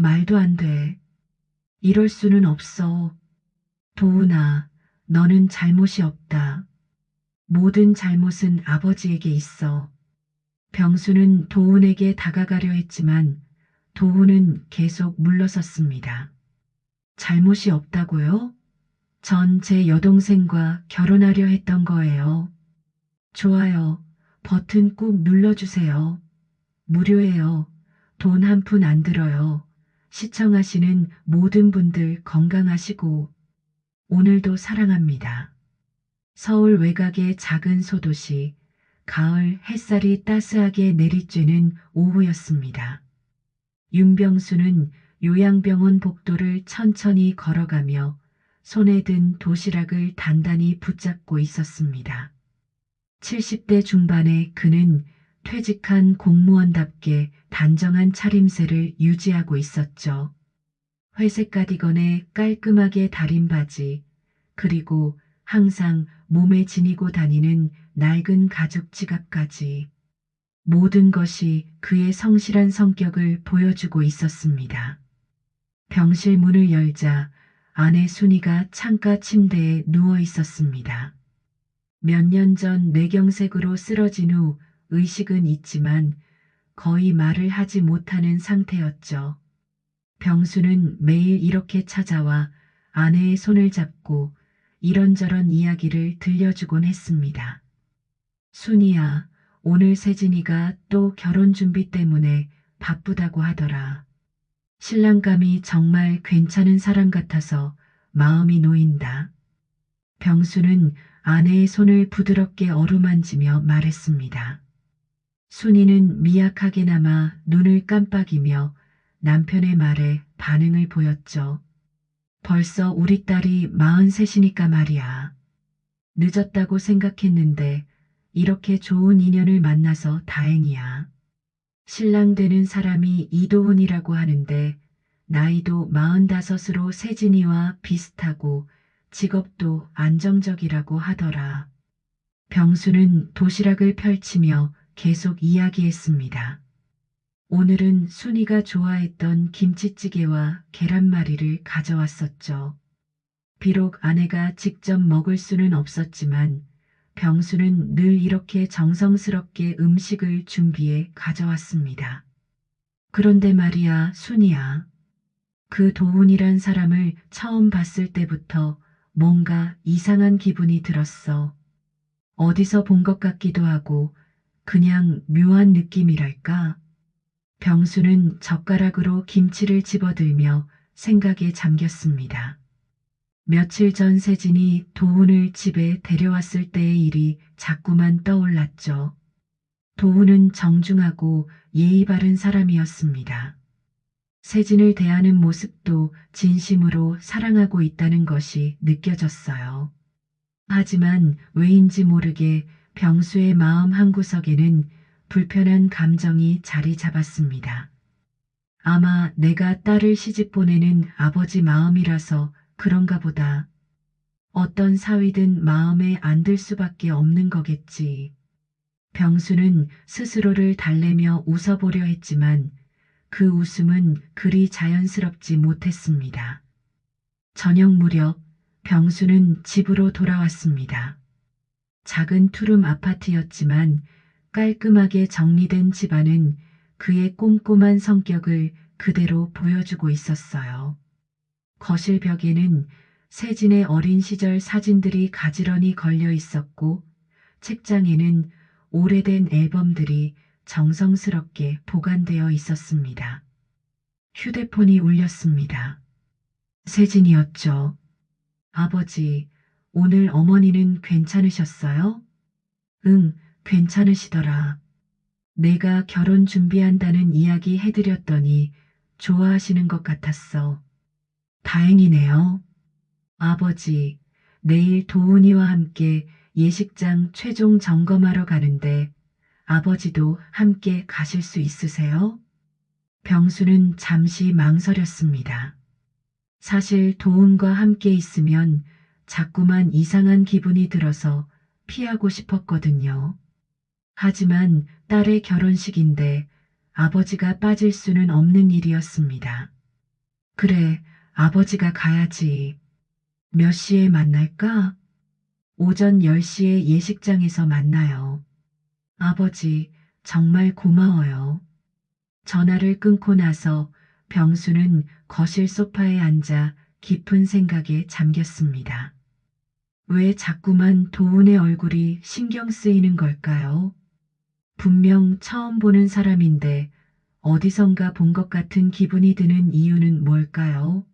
말도 안 돼. 이럴 수는 없어. 도훈아, 너는 잘못이 없다. 모든 잘못은 아버지에게 있어. 병수는 도훈에게 다가가려 했지만 도훈은 계속 물러섰습니다. 잘못이 없다고요? 전 제 여동생과 결혼하려 했던 거예요. 좋아요. 버튼 꾹 눌러주세요. 무료예요. 돈 한 푼 안 들어요. 시청하시는 모든 분들 건강하시고 오늘도 사랑합니다. 서울 외곽의 작은 소도시, 가을 햇살이 따스하게 내리쬐는 오후였습니다. 윤병수는 요양병원 복도를 천천히 걸어가며 손에 든 도시락을 단단히 붙잡고 있었습니다. 70대 중반의 그는 퇴직한 공무원답게 단정한 차림새를 유지하고 있었죠. 회색 가디건에 깔끔하게 다린 바지, 그리고 항상 몸에 지니고 다니는 낡은 가죽 지갑까지. 모든 것이 그의 성실한 성격을 보여주고 있었습니다. 병실 문을 열자 아내 순이가 창가 침대에 누워 있었습니다. 몇 년 전 뇌경색으로 쓰러진 후 의식은 있지만 거의 말을 하지 못하는 상태였죠. 병수는 매일 이렇게 찾아와 아내의 손을 잡고 이런저런 이야기를 들려주곤 했습니다. 순이야, 오늘 세진이가 또 결혼 준비 때문에 바쁘다고 하더라. 신랑감이 정말 괜찮은 사람 같아서 마음이 놓인다. 병수는 아내의 손을 부드럽게 어루만지며 말했습니다. 순이는 미약하게나마 눈을 깜빡이며 남편의 말에 반응을 보였죠. 벌써 우리 딸이 43이니까 말이야. 늦었다고 생각했는데 이렇게 좋은 인연을 만나서 다행이야. 신랑 되는 사람이 이도훈이라고 하는데 나이도 45으로 세진이와 비슷하고 직업도 안정적이라고 하더라. 병수는 도시락을 펼치며 계속 이야기했습니다. 오늘은 순이가 좋아했던 김치찌개와 계란말이를 가져왔었죠. 비록 아내가 직접 먹을 수는 없었지만 병수는 늘 이렇게 정성스럽게 음식을 준비해 가져왔습니다. 그런데 말이야, 순이야. 그 도훈이란 사람을 처음 봤을 때부터 뭔가 이상한 기분이 들었어. 어디서 본 것 같기도 하고 그냥 묘한 느낌이랄까. 병수는 젓가락으로 김치를 집어들며 생각에 잠겼습니다. 며칠 전 세진이 도훈을 집에 데려왔을 때의 일이 자꾸만 떠올랐죠. 도훈은 정중하고 예의 바른 사람이었습니다. 세진을 대하는 모습도 진심으로 사랑하고 있다는 것이 느껴졌어요. 하지만 왜인지 모르게 병수의 마음 한구석에는 불편한 감정이 자리 잡았습니다. 아마 내가 딸을 시집 보내는 아버지 마음이라서 그런가 보다. 어떤 사위든 마음에 안 들 수밖에 없는 거겠지. 병수는 스스로를 달래며 웃어보려 했지만 그 웃음은 그리 자연스럽지 못했습니다. 저녁 무렵 병수는 집으로 돌아왔습니다. 작은 투룸 아파트였지만 깔끔하게 정리된 집안은 그의 꼼꼼한 성격을 그대로 보여주고 있었어요. 거실 벽에는 세진의 어린 시절 사진들이 가지런히 걸려 있었고 책장에는 오래된 앨범들이 정성스럽게 보관되어 있었습니다. 휴대폰이 울렸습니다. 세진이었죠. 아버지, 오늘 어머니는 괜찮으셨어요? 응, 괜찮으시더라. 내가 결혼 준비한다는 이야기 해드렸더니 좋아하시는 것 같았어. 다행이네요. 아버지, 내일 도훈이와 함께 예식장 최종 점검하러 가는데 아버지도 함께 가실 수 있으세요? 병수는 잠시 망설였습니다. 사실 도훈과 함께 있으면 자꾸만 이상한 기분이 들어서 피하고 싶었거든요. 하지만 딸의 결혼식인데 아버지가 빠질 수는 없는 일이었습니다. 그래, 아버지가 가야지. 몇 시에 만날까? 오전 10시에 예식장에서 만나요. 아버지, 정말 고마워요. 전화를 끊고 나서 병수는 거실 소파에 앉아 깊은 생각에 잠겼습니다. 왜 자꾸만 도훈의 얼굴이 신경 쓰이는 걸까요? 분명 처음 보는 사람인데 어디선가 본 것 같은 기분이 드는 이유는 뭘까요?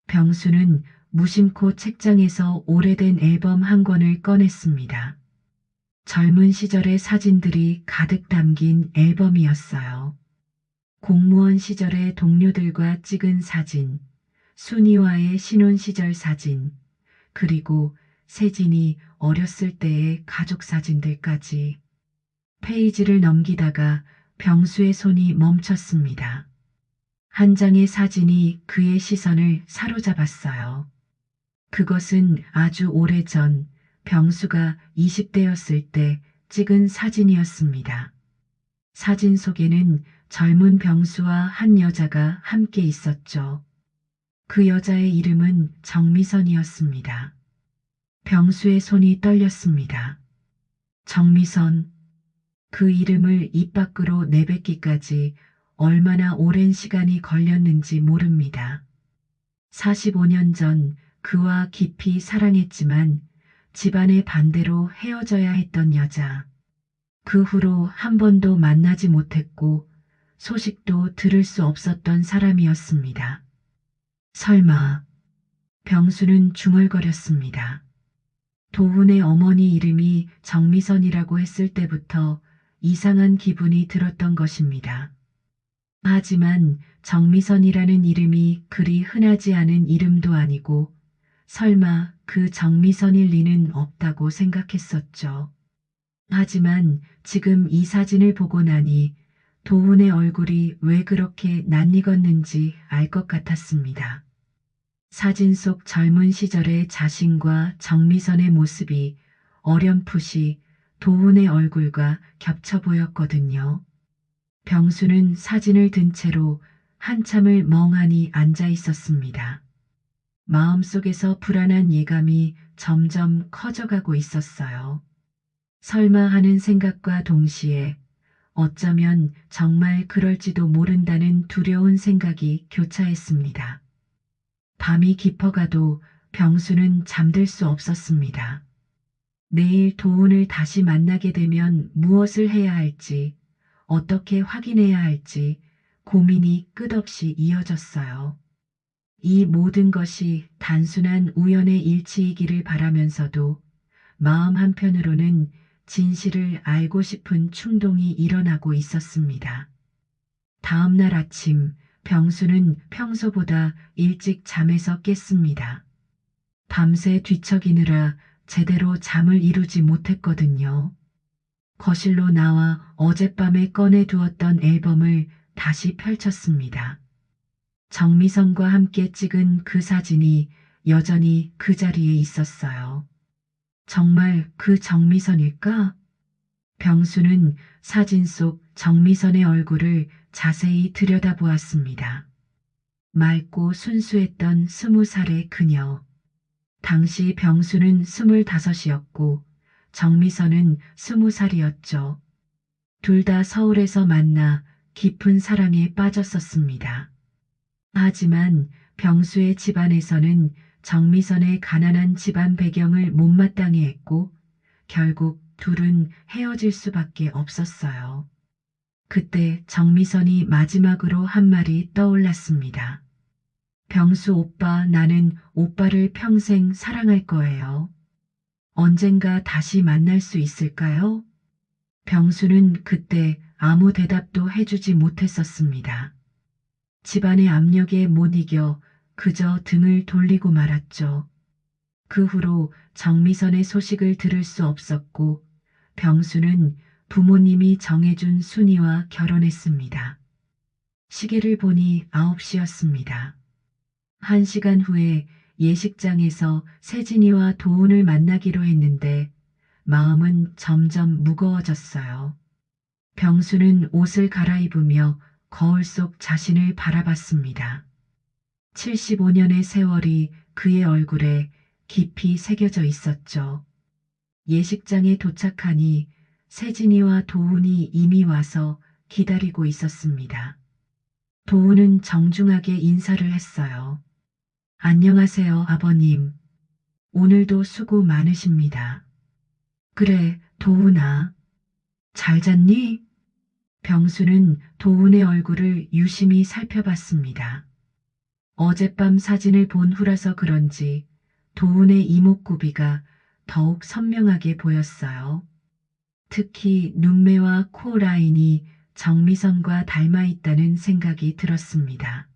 병수는 무심코 책장에서 오래된 앨범 한 권을 꺼냈습니다. 젊은 시절의 사진들이 가득 담긴 앨범이었어요. 공무원 시절의 동료들과 찍은 사진, 순이와의 신혼 시절 사진, 그리고 세진이 어렸을 때의 가족 사진들까지. 페이지를 넘기다가 병수의 손이 멈췄습니다. 한 장의 사진이 그의 시선을 사로잡았어요. 그것은 아주 오래전 병수가 20대였을 때 찍은 사진이었습니다. 사진 속에는 젊은 병수와 한 여자가 함께 있었죠. 그 여자의 이름은 정미선이었습니다. 병수의 손이 떨렸습니다. 정미선, 그 이름을 입 밖으로 내뱉기까지 얼마나 오랜 시간이 걸렸는지 모릅니다. 45년 전 그와 깊이 사랑했지만 집안의 반대로 헤어져야 했던 여자. 그 후로 한 번도 만나지 못했고 소식도 들을 수 없었던 사람이었습니다. 설마 병수는 중얼거렸습니다. 도훈의 어머니 이름이 정미선이라고 했을 때부터 이상한 기분이 들었던 것입니다. 하지만 정미선이라는 이름이 그리 흔하지 않은 이름도 아니고 설마 그 정미선일 리는 없다고 생각했었죠. 하지만 지금 이 사진을 보고 나니 도훈의 얼굴이 왜 그렇게 낯익었는지 알 것 같았습니다. 사진 속 젊은 시절의 자신과 정미선의 모습이 어렴풋이 도훈의 얼굴과 겹쳐 보였거든요. 병수는 사진을 든 채로 한참을 멍하니 앉아 있었습니다. 마음속에서 불안한 예감이 점점 커져가고 있었어요. 설마 하는 생각과 동시에 어쩌면 정말 그럴지도 모른다는 두려운 생각이 교차했습니다. 밤이 깊어가도 병수는 잠들 수 없었습니다. 내일 도훈을 다시 만나게 되면 무엇을 해야 할지, 어떻게 확인해야 할지 고민이 끝없이 이어졌어요. 이 모든 것이 단순한 우연의 일치이기를 바라면서도 마음 한편으로는 진실을 알고 싶은 충동이 일어나고 있었습니다. 다음 날 아침 병수는 평소보다 일찍 잠에서 깼습니다. 밤새 뒤척이느라 제대로 잠을 이루지 못했거든요. 거실로 나와 어젯밤에 꺼내두었던 앨범을 다시 펼쳤습니다. 정미선과 함께 찍은 그 사진이 여전히 그 자리에 있었어요. 정말 그 정미선일까? 병수는 사진 속 정미선의 얼굴을 자세히 들여다보았습니다. 맑고 순수했던 20살의 그녀. 당시 병수는 25이었고 정미선은 20살이었죠. 둘 다 서울에서 만나 깊은 사랑에 빠졌었습니다. 하지만 병수의 집안에서는 정미선의 가난한 집안 배경을 못마땅해 했고 결국 둘은 헤어질 수밖에 없었어요. 그때 정미선이 마지막으로 한 말이 떠올랐습니다. 병수 오빠, 나는 오빠를 평생 사랑할 거예요. 언젠가 다시 만날 수 있을까요? 병수는 그때 아무 대답도 해주지 못했었습니다. 집안의 압력에 못 이겨 그저 등을 돌리고 말았죠. 그 후로 정미선의 소식을 들을 수 없었고 병수는 부모님이 정해준 순이와 결혼했습니다. 시계를 보니 9시였습니다. 1시간 후에 예식장에서 세진이와 도훈을 만나기로 했는데 마음은 점점 무거워졌어요. 병수는 옷을 갈아입으며 거울 속 자신을 바라봤습니다. 75년의 세월이 그의 얼굴에 깊이 새겨져 있었죠. 예식장에 도착하니 세진이와 도훈이 이미 와서 기다리고 있었습니다. 도훈은 정중하게 인사를 했어요. 안녕하세요, 아버님. 오늘도 수고 많으십니다. 그래, 도훈아. 잘 잤니? 병수는 도훈의 얼굴을 유심히 살펴봤습니다. 어젯밤 사진을 본 후라서 그런지 도훈의 이목구비가 더욱 선명하게 보였어요. 특히 눈매와 코 라인이 정미선과 닮아 있다는 생각이 들었습니다.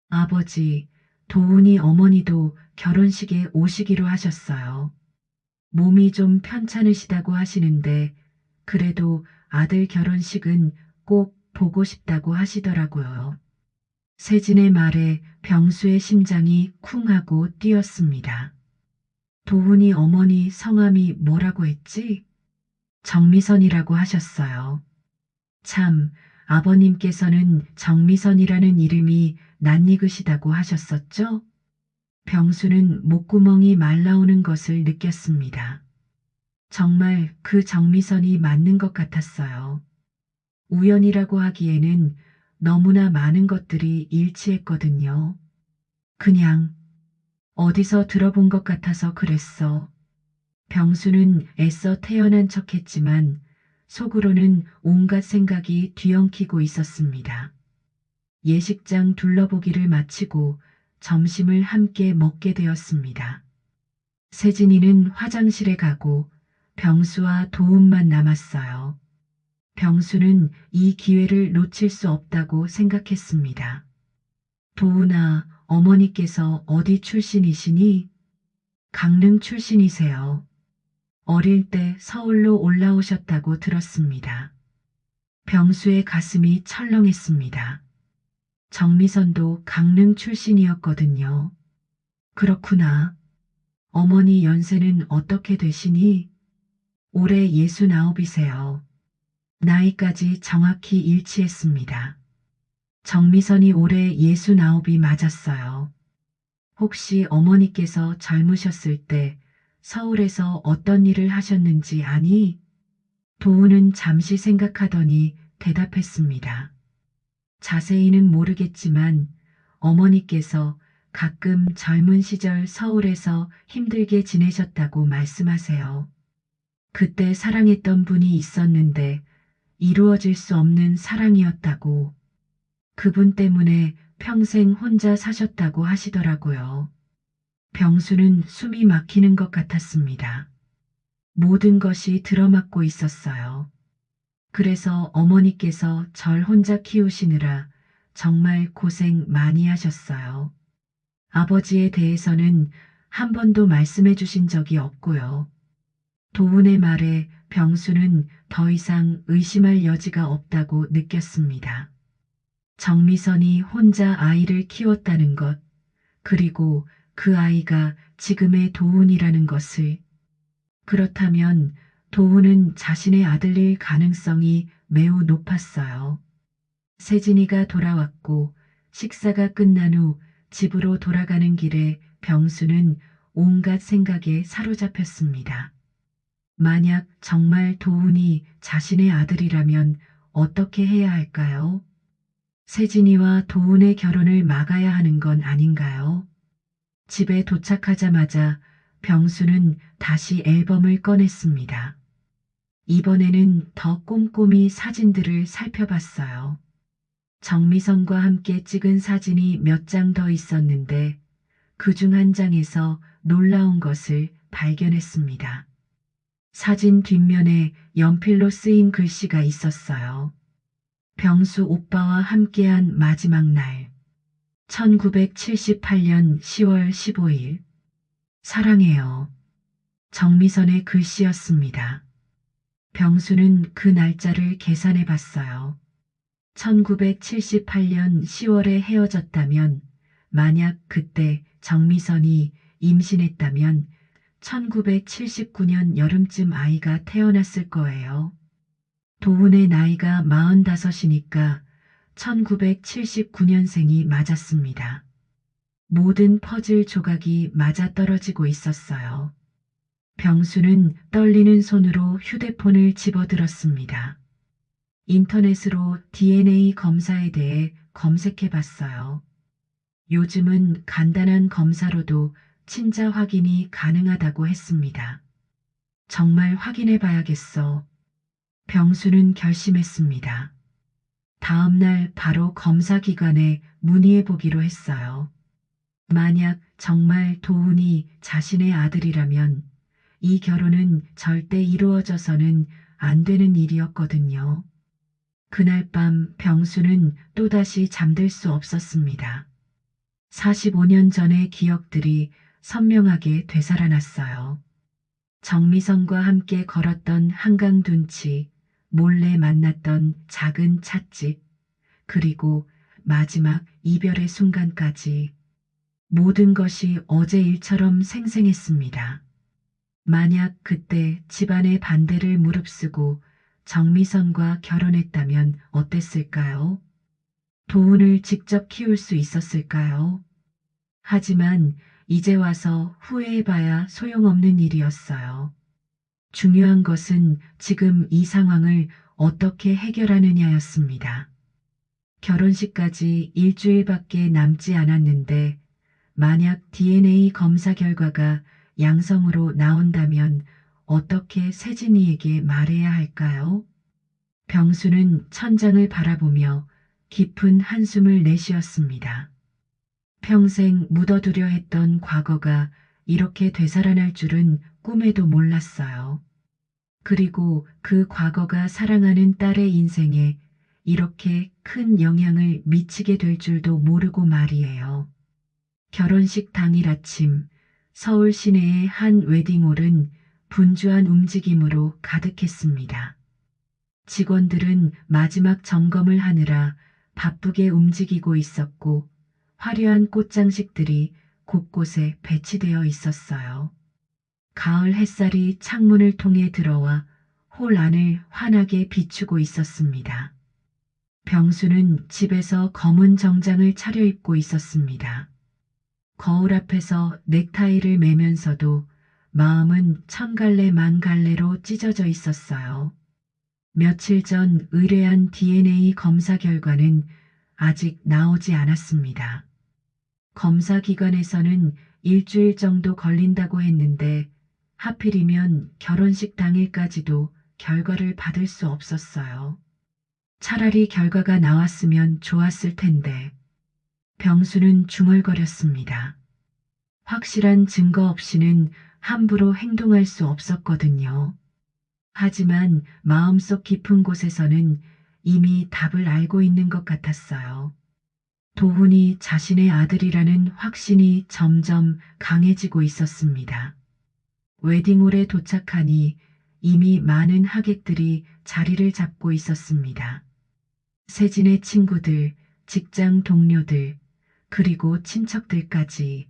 아버지, 도훈이 어머니도 결혼식에 오시기로 하셨어요. 몸이 좀 편찮으시다고 하시는데 그래도 아들 결혼식은 꼭 보고 싶다고 하시더라고요. 세진의 말에 병수의 심장이 쿵 하고 뛰었습니다. 도훈이 어머니 성함이 뭐라고 했지? 정미선이라고 하셨어요. 참, 아버님께서는 정미선이라는 이름이 낯익으시다고 하셨었죠? 병수는 목구멍이 말라오는 것을 느꼈습니다. 정말 그 정미선이 맞는 것 같았어요. 우연이라고 하기에는 너무나 많은 것들이 일치했거든요. 그냥 어디서 들어본 것 같아서 그랬어. 병수는 애써 태어난 척했지만 속으로는 온갖 생각이 뒤엉키고 있었습니다. 예식장 둘러보기를 마치고 점심을 함께 먹게 되었습니다. 세진이는 화장실에 가고 병수와 도훈만 남았어요. 병수는 이 기회를 놓칠 수 없다고 생각했습니다. 도훈아, 어머니께서 어디 출신이시니? 강릉 출신이세요. 어릴 때 서울로 올라오셨다고 들었습니다. 병수의 가슴이 철렁했습니다. 정미선도 강릉 출신이었거든요. 그렇구나. 어머니 연세는 어떻게 되시니? 올해 69이세요. 나이까지 정확히 일치했습니다. 정미선이 올해 69이 맞았어요. 혹시 어머니께서 젊으셨을 때 서울에서 어떤 일을 하셨는지 아니? 도훈은 잠시 생각하더니 대답했습니다. 자세히는 모르겠지만 어머니께서 가끔 젊은 시절 서울에서 힘들게 지내셨다고 말씀하세요. 그때 사랑했던 분이 있었는데 이루어질 수 없는 사랑이었다고. 그분 때문에 평생 혼자 사셨다고 하시더라고요. 병수는 숨이 막히는 것 같았습니다. 모든 것이 들어맞고 있었어요. 그래서 어머니께서 절 혼자 키우시느라 정말 고생 많이 하셨어요. 아버지에 대해서는 한 번도 말씀해 주신 적이 없고요. 도훈의 말에 병수는 더 이상 의심할 여지가 없다고 느꼈습니다. 정미선이 혼자 아이를 키웠다는 것, 그리고 그 아이가 지금의 도훈이라는 것을, 그렇다면 도훈은 자신의 아들일 가능성이 매우 높았어요. 세진이가 돌아왔고 식사가 끝난 후 집으로 돌아가는 길에 병수는 온갖 생각에 사로잡혔습니다. 만약 정말 도훈이 자신의 아들이라면 어떻게 해야 할까요? 세진이와 도훈의 결혼을 막아야 하는 건 아닌가요? 집에 도착하자마자 병수는 다시 앨범을 꺼냈습니다. 이번에는 더 꼼꼼히 사진들을 살펴봤어요. 정미선과 함께 찍은 사진이 몇 장 더 있었는데 그중 한 장에서 놀라운 것을 발견했습니다. 사진 뒷면에 연필로 쓰인 글씨가 있었어요. 병수 오빠와 함께한 마지막 날. 1978년 10월 15일. 사랑해요. 정미선의 글씨였습니다. 병수는 그 날짜를 계산해 봤어요. 1978년 10월에 헤어졌다면, 만약 그때 정미선이 임신했다면 1979년 여름쯤 아이가 태어났을 거예요. 도훈의 나이가 45이니까 1979년생이 맞았습니다. 모든 퍼즐 조각이 맞아떨어지고 있었어요. 병수는 떨리는 손으로 휴대폰을 집어들었습니다. 인터넷으로 DNA 검사에 대해 검색해 봤어요. 요즘은 간단한 검사로도 친자 확인이 가능하다고 했습니다. 정말 확인해 봐야겠어. 병수는 결심했습니다. 다음 날 바로 검사기관에 문의해 보기로 했어요. 만약 정말 도훈이 자신의 아들이라면 이 결혼은 절대 이루어져서는 안 되는 일이었거든요. 그날 밤 병수는 또다시 잠들 수 없었습니다. 45년 전의 기억들이 선명하게 되살아났어요. 정미성과 함께 걸었던 한강 둔치, 몰래 만났던 작은 찻집, 그리고 마지막 이별의 순간까지 모든 것이 어제 일처럼 생생했습니다. 만약 그때 집안의 반대를 무릅쓰고 정미선과 결혼했다면 어땠을까요? 도훈을 직접 키울 수 있었을까요? 하지만 이제 와서 후회해봐야 소용없는 일이었어요. 중요한 것은 지금 이 상황을 어떻게 해결하느냐였습니다. 결혼식까지 일주일밖에 남지 않았는데 만약 DNA 검사 결과가 양성으로 나온다면 어떻게 세진이에게 말해야 할까요? 병수는 천장을 바라보며 깊은 한숨을 내쉬었습니다. 평생 묻어두려 했던 과거가 이렇게 되살아날 줄은 꿈에도 몰랐어요. 그리고 그 과거가 사랑하는 딸의 인생에 이렇게 큰 영향을 미치게 될 줄도 모르고 말이에요. 결혼식 당일 아침 서울 시내의 한 웨딩홀은 분주한 움직임으로 가득했습니다. 직원들은 마지막 점검을 하느라 바쁘게 움직이고 있었고 화려한 꽃장식들이 곳곳에 배치되어 있었어요. 가을 햇살이 창문을 통해 들어와 홀 안을 환하게 비추고 있었습니다. 병수는 집에서 검은 정장을 차려입고 있었습니다. 거울 앞에서 넥타이를 매면서도 마음은 천 갈래 만 갈래로 찢어져 있었어요. 며칠 전 의뢰한 DNA 검사 결과는 아직 나오지 않았습니다. 검사 기관에서는 일주일 정도 걸린다고 했는데 하필이면 결혼식 당일까지도 결과를 받을 수 없었어요. 차라리 결과가 나왔으면 좋았을 텐데 병수는 중얼거렸습니다. 확실한 증거 없이는 함부로 행동할 수 없었거든요. 하지만 마음속 깊은 곳에서는 이미 답을 알고 있는 것 같았어요. 도훈이 자신의 아들이라는 확신이 점점 강해지고 있었습니다. 웨딩홀에 도착하니 이미 많은 하객들이 자리를 잡고 있었습니다. 세진의 친구들, 직장 동료들, 그리고 친척들까지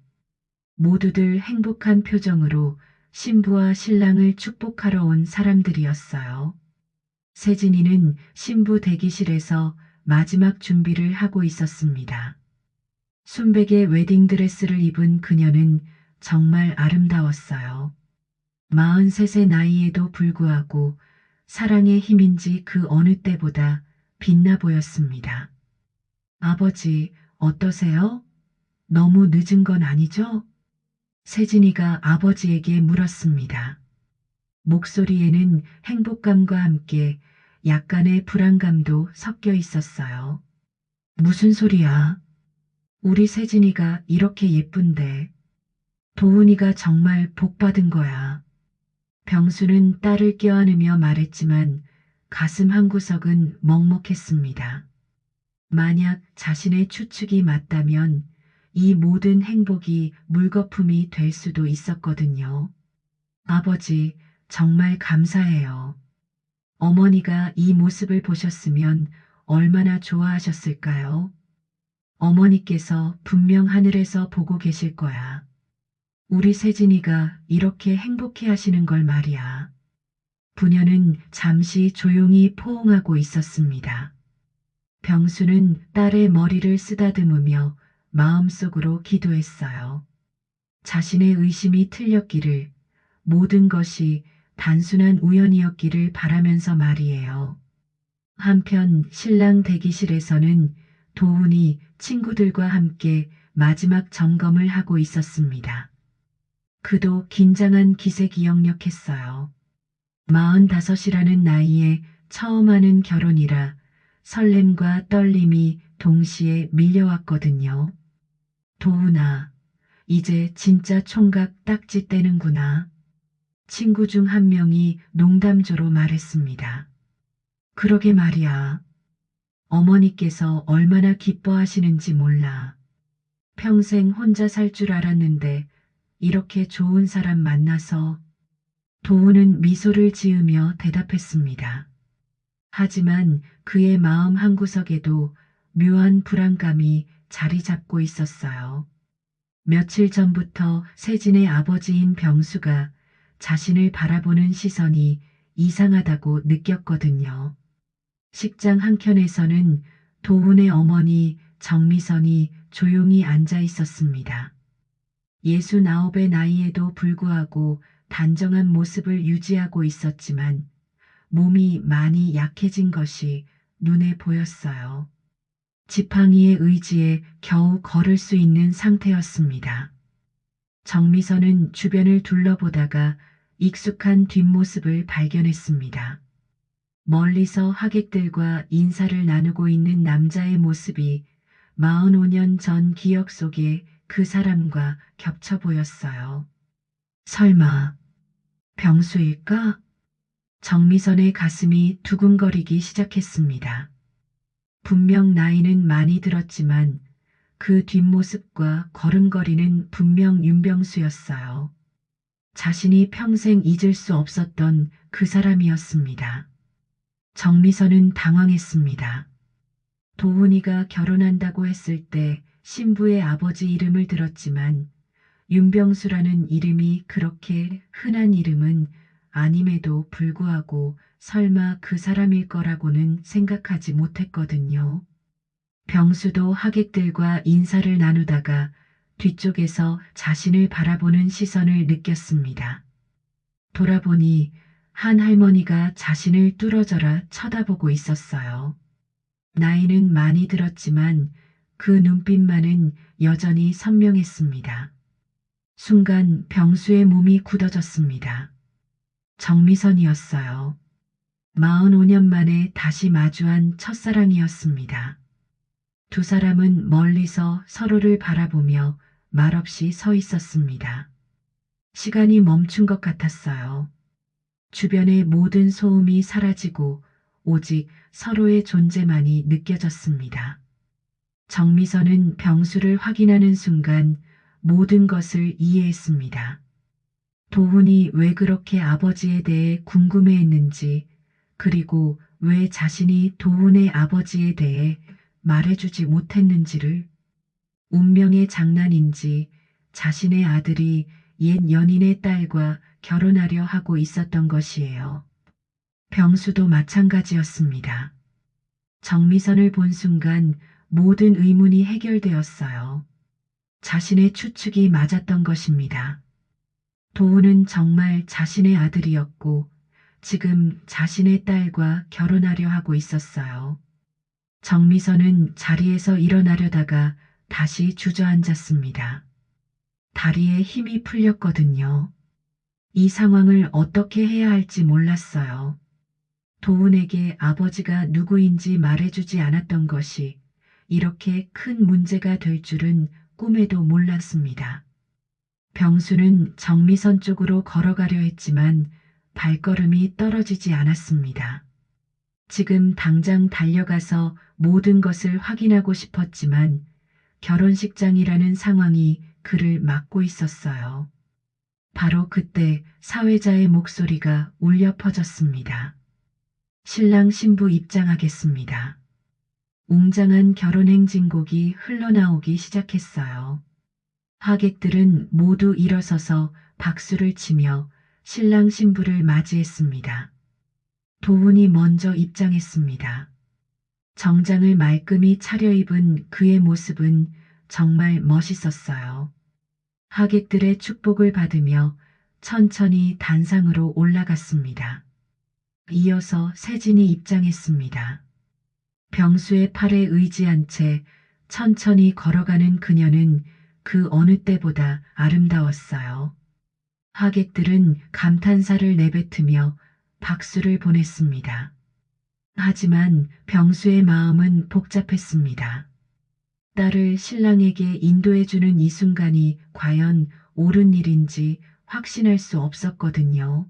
모두들 행복한 표정으로 신부와 신랑을 축복하러 온 사람들이었어요. 세진이는 신부 대기실에서 마지막 준비를 하고 있었습니다. 순백의 웨딩드레스를 입은 그녀는 정말 아름다웠어요. 43의 나이에도 불구하고 사랑의 힘인지 그 어느 때보다 빛나 보였습니다. 아버지, 어떠세요? 너무 늦은 건 아니죠? 세진이가 아버지에게 물었습니다. 목소리에는 행복감과 함께 약간의 불안감도 섞여 있었어요. 무슨 소리야? 우리 세진이가 이렇게 예쁜데. 도훈이가 정말 복 받은 거야. 병수는 딸을 껴안으며 말했지만 가슴 한구석은 먹먹했습니다. 만약 자신의 추측이 맞다면 이 모든 행복이 물거품이 될 수도 있었거든요. 아버지, 정말 감사해요. 어머니가 이 모습을 보셨으면 얼마나 좋아하셨을까요? 어머니께서 분명 하늘에서 보고 계실 거야. 우리 세진이가 이렇게 행복해 하시는 걸 말이야. 부녀는 잠시 조용히 포옹하고 있었습니다. 병수는 딸의 머리를 쓰다듬으며 마음속으로 기도했어요. 자신의 의심이 틀렸기를, 모든 것이 단순한 우연이었기를 바라면서 말이에요. 한편 신랑 대기실에서는 도훈이 친구들과 함께 마지막 점검을 하고 있었습니다. 그도 긴장한 기색이 역력했어요. 45이라는 나이에 처음 하는 결혼이라 설렘과 떨림이 동시에 밀려왔거든요. 도훈아, 이제 진짜 총각 딱지 떼는구나. 친구 중 한 명이 농담조로 말했습니다. 그러게 말이야. 어머니께서 얼마나 기뻐하시는지 몰라. 평생 혼자 살 줄 알았는데 이렇게 좋은 사람 만나서. 도훈은 미소를 지으며 대답했습니다. 하지만 그의 마음 한구석에도 묘한 불안감이 자리 잡고 있었어요. 며칠 전부터 세진의 아버지인 병수가 자신을 바라보는 시선이 이상하다고 느꼈거든요. 식장 한켠에서는 도훈의 어머니 정미선이 조용히 앉아 있었습니다. 69의 나이에도 불구하고 단정한 모습을 유지하고 있었지만 몸이 많이 약해진 것이 눈에 보였어요. 지팡이의 의지에 겨우 걸을 수 있는 상태였습니다. 정미선은 주변을 둘러보다가 익숙한 뒷모습을 발견했습니다. 멀리서 하객들과 인사를 나누고 있는 남자의 모습이 45년 전 기억 속에 그 사람과 겹쳐 보였어요. 설마 병수일까? 정미선의 가슴이 두근거리기 시작했습니다. 분명 나이는 많이 들었지만 그 뒷모습과 걸음걸이는 분명 윤병수였어요. 자신이 평생 잊을 수 없었던 그 사람이었습니다. 정미선은 당황했습니다. 도훈이가 결혼한다고 했을 때 신부의 아버지 이름을 들었지만 윤병수라는 이름이 그렇게 흔한 이름은 아님에도 불구하고 설마 그 사람일 거라고는 생각하지 못했거든요. 병수도 하객들과 인사를 나누다가 뒤쪽에서 자신을 바라보는 시선을 느꼈습니다. 돌아보니 한 할머니가 자신을 뚫어져라 쳐다보고 있었어요. 나이는 많이 들었지만 그 눈빛만은 여전히 선명했습니다. 순간 병수의 몸이 굳어졌습니다. 정미선이었어요. 45년 만에 다시 마주한 첫사랑이었습니다. 두 사람은 멀리서 서로를 바라보며 말없이 서 있었습니다. 시간이 멈춘 것 같았어요. 주변의 모든 소음이 사라지고 오직 서로의 존재만이 느껴졌습니다. 정미선은 병수를 확인하는 순간 모든 것을 이해했습니다. 도훈이 왜 그렇게 아버지에 대해 궁금해했는지, 그리고 왜 자신이 도훈의 아버지에 대해 말해주지 못했는지를, 운명의 장난인지 자신의 아들이 옛 연인의 딸과 결혼하려 하고 있었던 것이에요. 병수도 마찬가지였습니다. 정미선을 본 순간 모든 의문이 해결되었어요. 자신의 추측이 맞았던 것입니다. 도훈은 정말 자신의 아들이었고 지금 자신의 딸과 결혼하려 하고 있었어요. 정미선은 자리에서 일어나려다가 다시 주저앉았습니다. 다리에 힘이 풀렸거든요. 이 상황을 어떻게 해야 할지 몰랐어요. 도훈에게 아버지가 누구인지 말해주지 않았던 것이 이렇게 큰 문제가 될 줄은 꿈에도 몰랐습니다. 병수는 정미선 쪽으로 걸어가려 했지만 발걸음이 떨어지지 않았습니다. 지금 당장 달려가서 모든 것을 확인하고 싶었지만 결혼식장이라는 상황이 그를 막고 있었어요. 바로 그때 사회자의 목소리가 울려 퍼졌습니다. 신랑 신부 입장하겠습니다. 웅장한 결혼 행진곡이 흘러나오기 시작했어요. 하객들은 모두 일어서서 박수를 치며 신랑 신부를 맞이했습니다. 도훈이 먼저 입장했습니다. 정장을 말끔히 차려입은 그의 모습은 정말 멋있었어요. 하객들의 축복을 받으며 천천히 단상으로 올라갔습니다. 이어서 세진이 입장했습니다. 병수의 팔에 의지한 채 천천히 걸어가는 그녀는 그 어느 때보다 아름다웠어요. 하객들은 감탄사를 내뱉으며 박수를 보냈습니다. 하지만 병수의 마음은 복잡했습니다. 딸을 신랑에게 인도해주는 이 순간이 과연 옳은 일인지 확신할 수 없었거든요.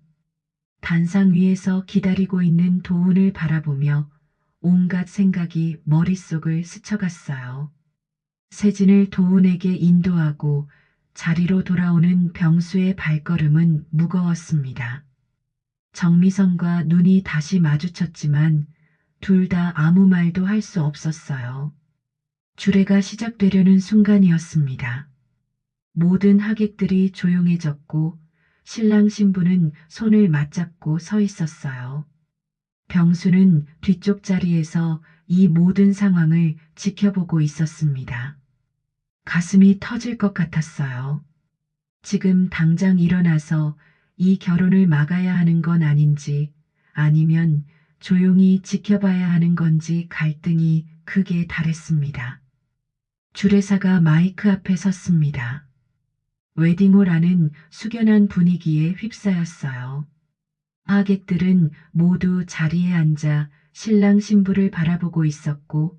단상 위에서 기다리고 있는 도훈을 바라보며 온갖 생각이 머릿속을 스쳐갔어요. 세진을 도훈에게 인도하고 자리로 돌아오는 병수의 발걸음은 무거웠습니다. 정미선과 눈이 다시 마주쳤지만 둘 다 아무 말도 할 수 없었어요. 주례가 시작되려는 순간이었습니다. 모든 하객들이 조용해졌고 신랑 신부는 손을 맞잡고 서 있었어요. 병수는 뒤쪽 자리에서 이 모든 상황을 지켜보고 있었습니다. 가슴이 터질 것 같았어요. 지금 당장 일어나서 이 결혼을 막아야 하는 건 아닌지 아니면 조용히 지켜봐야 하는 건지 갈등이 극에 달했습니다. 주례사가 마이크 앞에 섰습니다. 웨딩홀 안은 숙연한 분위기에 휩싸였어요. 하객들은 모두 자리에 앉아 신랑 신부를 바라보고 있었고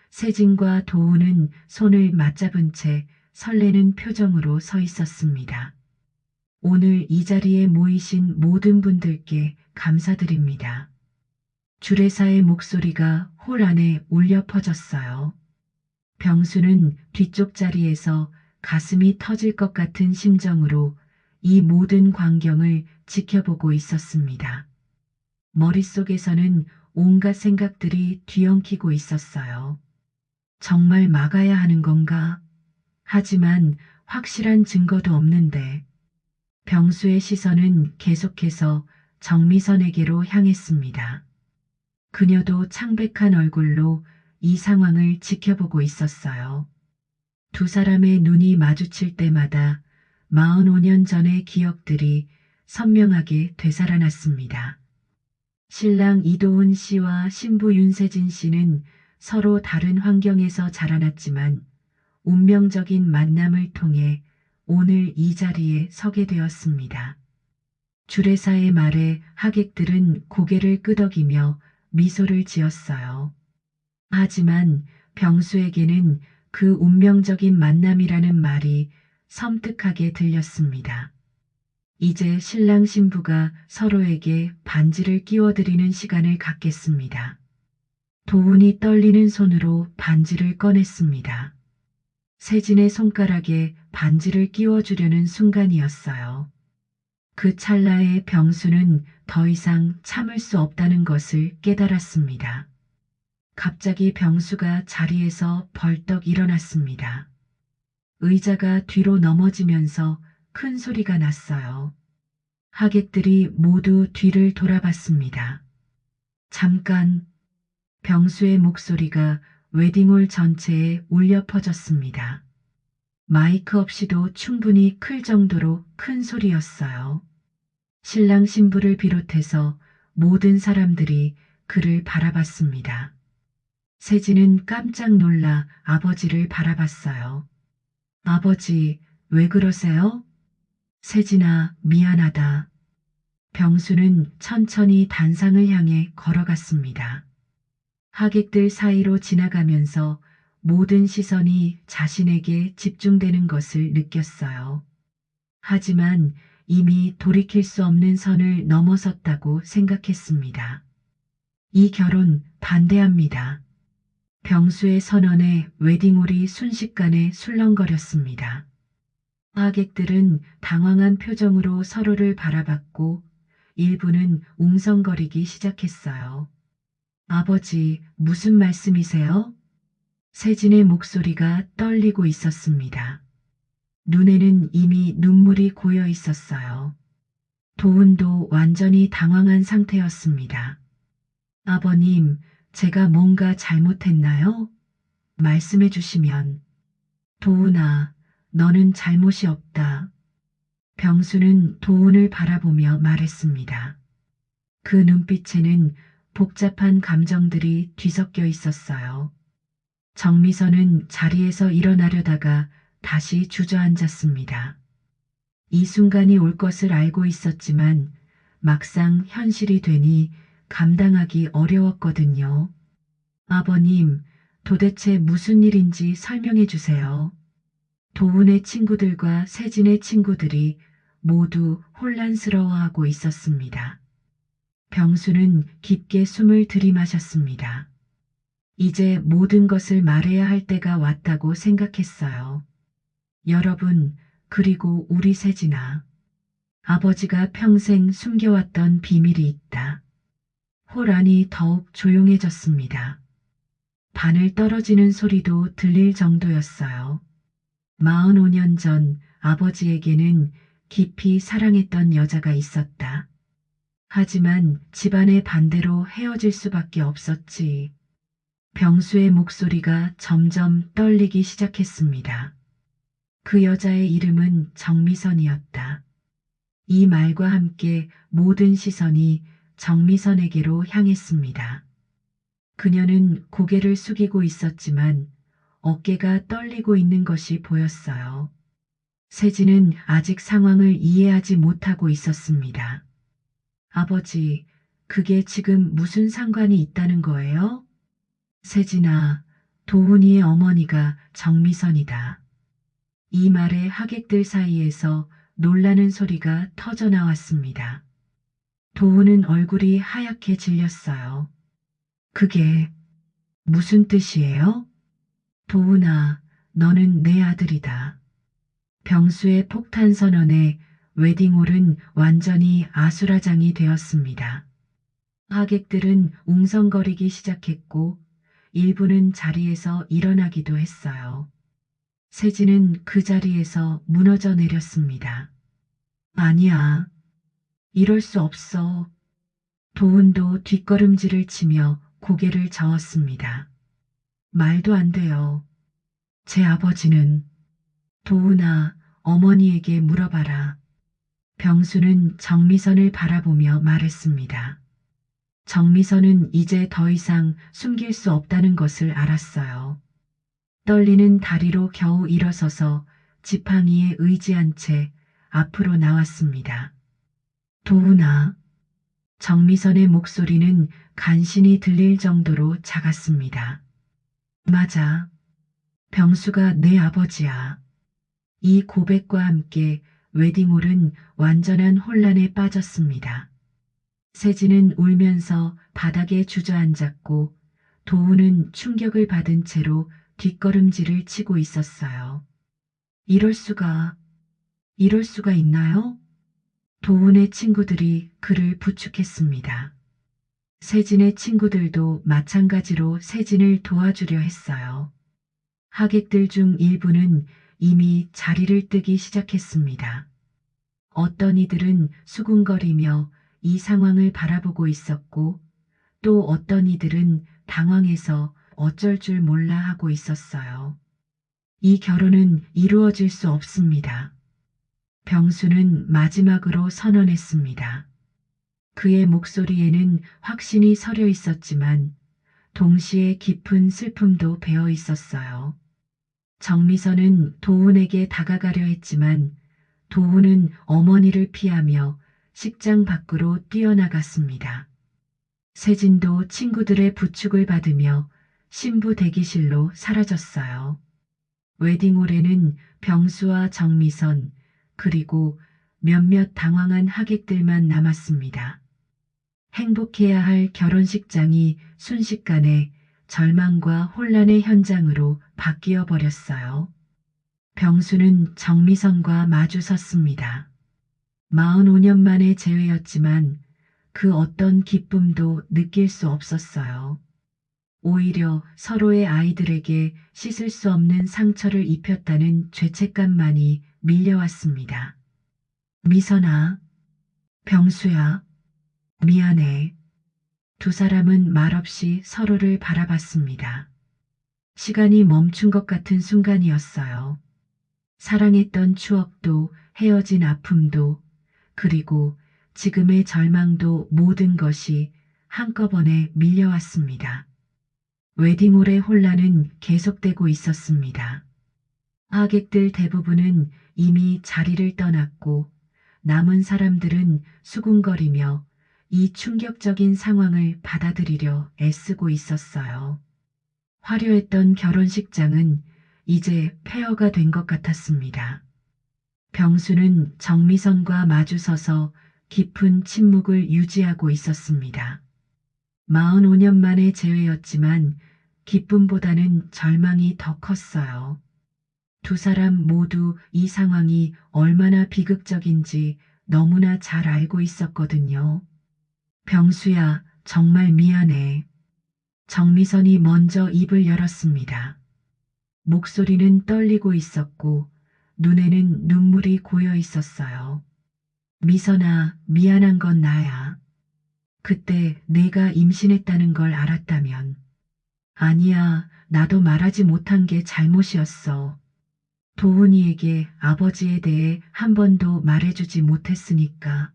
세진과 도훈은 손을 맞잡은 채 설레는 표정으로 서 있었습니다. 오늘 이 자리에 모이신 모든 분들께 감사드립니다. 주례사의 목소리가 홀 안에 울려 퍼졌어요. 병수는 뒤쪽 자리에서 가슴이 터질 것 같은 심정으로 이 모든 광경을 지켜보고 있었습니다. 머릿속에서는 온갖 생각들이 뒤엉키고 있었어요. 정말 막아야 하는 건가? 하지만 확실한 증거도 없는데. 병수의 시선은 계속해서 정미선에게로 향했습니다. 그녀도 창백한 얼굴로 이 상황을 지켜보고 있었어요. 두 사람의 눈이 마주칠 때마다 45년 전의 기억들이 선명하게 되살아났습니다. 신랑 이도훈 씨와 신부 윤세진 씨는 서로 다른 환경에서 자라났지만 운명적인 만남을 통해 오늘 이 자리에 서게 되었습니다. 주례사의 말에 하객들은 고개를 끄덕이며 미소를 지었어요. 하지만 병수에게는 그 운명적인 만남이라는 말이 섬뜩하게 들렸습니다. 이제 신랑 신부가 서로에게 반지를 끼워드리는 시간을 갖겠습니다. 도훈이 떨리는 손으로 반지를 꺼냈습니다. 세진의 손가락에 반지를 끼워주려는 순간이었어요. 그 찰나에 병수는 더 이상 참을 수 없다는 것을 깨달았습니다. 갑자기 병수가 자리에서 벌떡 일어났습니다. 의자가 뒤로 넘어지면서 큰 소리가 났어요. 하객들이 모두 뒤를 돌아봤습니다. 잠깐, 병수의 목소리가 웨딩홀 전체에 울려 퍼졌습니다. 마이크 없이도 충분히 클 정도로 큰 소리였어요. 신랑 신부를 비롯해서 모든 사람들이 그를 바라봤습니다. 세진은 깜짝 놀라 아버지를 바라봤어요. 아버지, 왜 그러세요? 세진아, 미안하다. 병수는 천천히 단상을 향해 걸어갔습니다. 하객들 사이로 지나가면서 모든 시선이 자신에게 집중되는 것을 느꼈어요. 하지만 이미 돌이킬 수 없는 선을 넘어섰다고 생각했습니다. 이 결혼 반대합니다. 병수의 선언에 웨딩홀이 순식간에 술렁거렸습니다. 하객들은 당황한 표정으로 서로를 바라봤고 일부는 웅성거리기 시작했어요. 아버지, 무슨 말씀이세요? 세진의 목소리가 떨리고 있었습니다. 눈에는 이미 눈물이 고여 있었어요. 도훈도 완전히 당황한 상태였습니다. 아버님, 제가 뭔가 잘못했나요? 말씀해 주시면. 도훈아, 너는 잘못이 없다. 병수는 도훈을 바라보며 말했습니다. 그 눈빛에는 복잡한 감정들이 뒤섞여 있었어요. 정미선은 자리에서 일어나려다가 다시 주저앉았습니다. 이 순간이 올 것을 알고 있었지만 막상 현실이 되니 감당하기 어려웠거든요. 아버님, 도대체 무슨 일인지 설명해 주세요. 도훈의 친구들과 세진의 친구들이 모두 혼란스러워하고 있었습니다. 병수는 깊게 숨을 들이마셨습니다. 이제 모든 것을 말해야 할 때가 왔다고 생각했어요. 여러분, 그리고 우리 세진아. 아버지가 평생 숨겨왔던 비밀이 있다. 홀 안이 더욱 조용해졌습니다. 바늘 떨어지는 소리도 들릴 정도였어요. 45년 전 아버지에게는 깊이 사랑했던 여자가 있었다. 하지만 집안의 반대로 헤어질 수밖에 없었지. 병수의 목소리가 점점 떨리기 시작했습니다. 그 여자의 이름은 정미선이었다. 이 말과 함께 모든 시선이 정미선에게로 향했습니다. 그녀는 고개를 숙이고 있었지만 어깨가 떨리고 있는 것이 보였어요. 세진은 아직 상황을 이해하지 못하고 있었습니다. 아버지, 그게 지금 무슨 상관이 있다는 거예요? 세진아, 도훈이의 어머니가 정미선이다. 이 말에 하객들 사이에서 놀라는 소리가 터져 나왔습니다. 도훈은 얼굴이 하얗게 질렸어요. 그게 무슨 뜻이에요? 도훈아, 너는 내 아들이다. 병수의 폭탄 선언에 웨딩홀은 완전히 아수라장이 되었습니다. 하객들은 웅성거리기 시작했고 일부는 자리에서 일어나기도 했어요. 세진은 그 자리에서 무너져 내렸습니다. 아니야. 이럴 수 없어. 도훈도 뒷걸음질을 치며 고개를 저었습니다. 말도 안 돼요. 제 아버지는 도훈아, 어머니에게 물어봐라. 병수는 정미선을 바라보며 말했습니다. 정미선은 이제 더 이상 숨길 수 없다는 것을 알았어요. 떨리는 다리로 겨우 일어서서 지팡이에 의지한 채 앞으로 나왔습니다. 도훈아. 정미선의 목소리는 간신히 들릴 정도로 작았습니다. 맞아. 병수가 내 아버지야. 이 고백과 함께 웨딩홀은 완전한 혼란에 빠졌습니다. 세진은 울면서 바닥에 주저앉았고 도훈은 충격을 받은 채로 뒷걸음질을 치고 있었어요. 이럴 수가 있나요? 도훈의 친구들이 그를 부축했습니다. 세진의 친구들도 마찬가지로 세진을 도와주려 했어요. 하객들 중 일부는 이미 자리를 뜨기 시작했습니다. 어떤 이들은 수군거리며 이 상황을 바라보고 있었고 또 어떤 이들은 당황해서 어쩔 줄 몰라 하고 있었어요. 이 결혼은 이루어질 수 없습니다. 병수는 마지막으로 선언했습니다. 그의 목소리에는 확신이 서려 있었지만 동시에 깊은 슬픔도 배어 있었어요. 정미선은 도훈에게 다가가려 했지만 도훈은 어머니를 피하며 식장 밖으로 뛰어나갔습니다. 세진도 친구들의 부축을 받으며 신부 대기실로 사라졌어요. 웨딩홀에는 병수와 정미선 그리고 몇몇 당황한 하객들만 남았습니다. 행복해야 할 결혼식장이 순식간에 절망과 혼란의 현장으로 바뀌어 버렸어요. 병수는 정미선과 마주 섰습니다. 45년 만의 재회였지만 그 어떤 기쁨도 느낄 수 없었어요. 오히려 서로의 아이들에게 씻을 수 없는 상처를 입혔다는 죄책감만이 밀려왔습니다. 미선아, 병수야, 미안해. 두 사람은 말없이 서로를 바라봤습니다. 시간이 멈춘 것 같은 순간이었어요. 사랑했던 추억도 헤어진 아픔도 그리고 지금의 절망도 모든 것이 한꺼번에 밀려왔습니다. 웨딩홀의 혼란은 계속되고 있었습니다. 하객들 대부분은 이미 자리를 떠났고 남은 사람들은 수군거리며 이 충격적인 상황을 받아들이려 애쓰고 있었어요. 화려했던 결혼식장은 이제 폐허가 된 것 같았습니다. 병수는 정미선과 마주서서 깊은 침묵을 유지하고 있었습니다. 45년 만의 재회였지만 기쁨보다는 절망이 더 컸어요. 두 사람 모두 이 상황이 얼마나 비극적인지 너무나 잘 알고 있었거든요. 병수야, 정말 미안해. 정미선이 먼저 입을 열었습니다. 목소리는 떨리고 있었고 눈에는 눈물이 고여 있었어요. 미선아, 미안한 건 나야. 그때 내가 임신했다는 걸 알았다면. 아니야, 나도 말하지 못한 게 잘못이었어. 도훈이에게 아버지에 대해 한 번도 말해주지 못했으니까.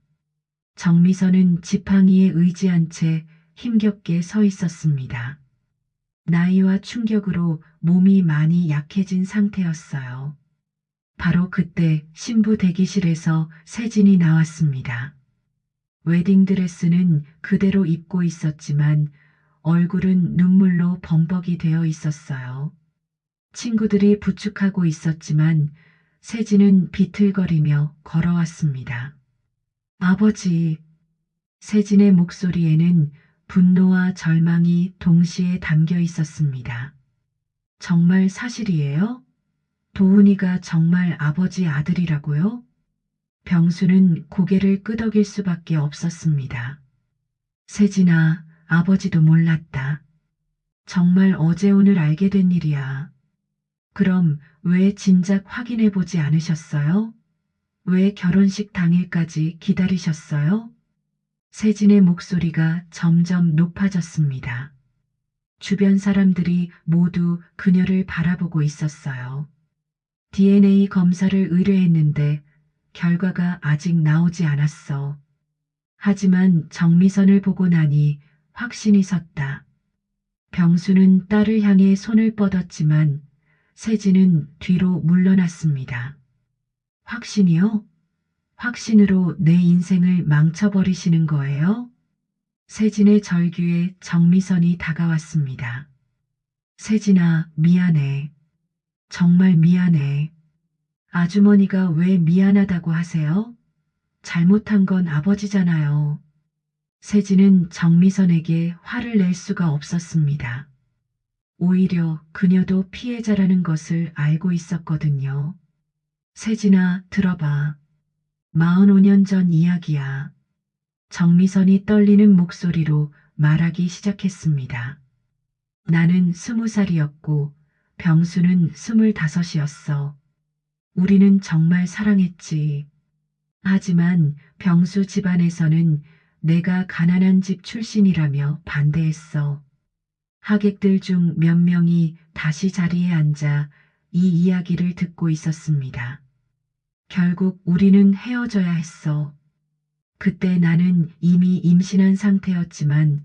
정미선은 지팡이에 의지한 채 힘겹게 서 있었습니다. 나이와 충격으로 몸이 많이 약해진 상태였어요. 바로 그때 신부 대기실에서 세진이 나왔습니다. 웨딩드레스는 그대로 입고 있었지만 얼굴은 눈물로 범벅이 되어 있었어요. 친구들이 부축하고 있었지만 세진은 비틀거리며 걸어왔습니다. 아버지, 세진의 목소리에는 분노와 절망이 동시에 담겨 있었습니다. 정말 사실이에요? 도훈이가 정말 아버지 아들이라고요? 병수는 고개를 끄덕일 수밖에 없었습니다. 세진아, 아버지도 몰랐다. 정말 어제 오늘 알게 된 일이야. 그럼 왜 진작 확인해 보지 않으셨어요? 왜 결혼식 당일까지 기다리셨어요? 세진의 목소리가 점점 높아졌습니다. 주변 사람들이 모두 그녀를 바라보고 있었어요. DNA 검사를 의뢰했는데 결과가 아직 나오지 않았어. 하지만 정미선을 보고 나니 확신이 섰다. 병수는 딸을 향해 손을 뻗었지만 세진은 뒤로 물러났습니다. 확신이요? 확신으로 내 인생을 망쳐버리시는 거예요? 세진의 절규에 정미선이 다가왔습니다. 세진아, 미안해. 정말 미안해. 아주머니가 왜 미안하다고 하세요? 잘못한 건 아버지잖아요. 세진은 정미선에게 화를 낼 수가 없었습니다. 오히려 그녀도 피해자라는 것을 알고 있었거든요. 세진아, 들어봐. 45년 전 이야기야. 정미선이 떨리는 목소리로 말하기 시작했습니다. 나는 20살이었고 병수는 25이었어. 우리는 정말 사랑했지. 하지만 병수 집안에서는 내가 가난한 집 출신이라며 반대했어. 하객들 중 몇 명이 다시 자리에 앉아 이 이야기를 듣고 있었습니다. 결국 우리는 헤어져야 했어. 그때 나는 이미 임신한 상태였지만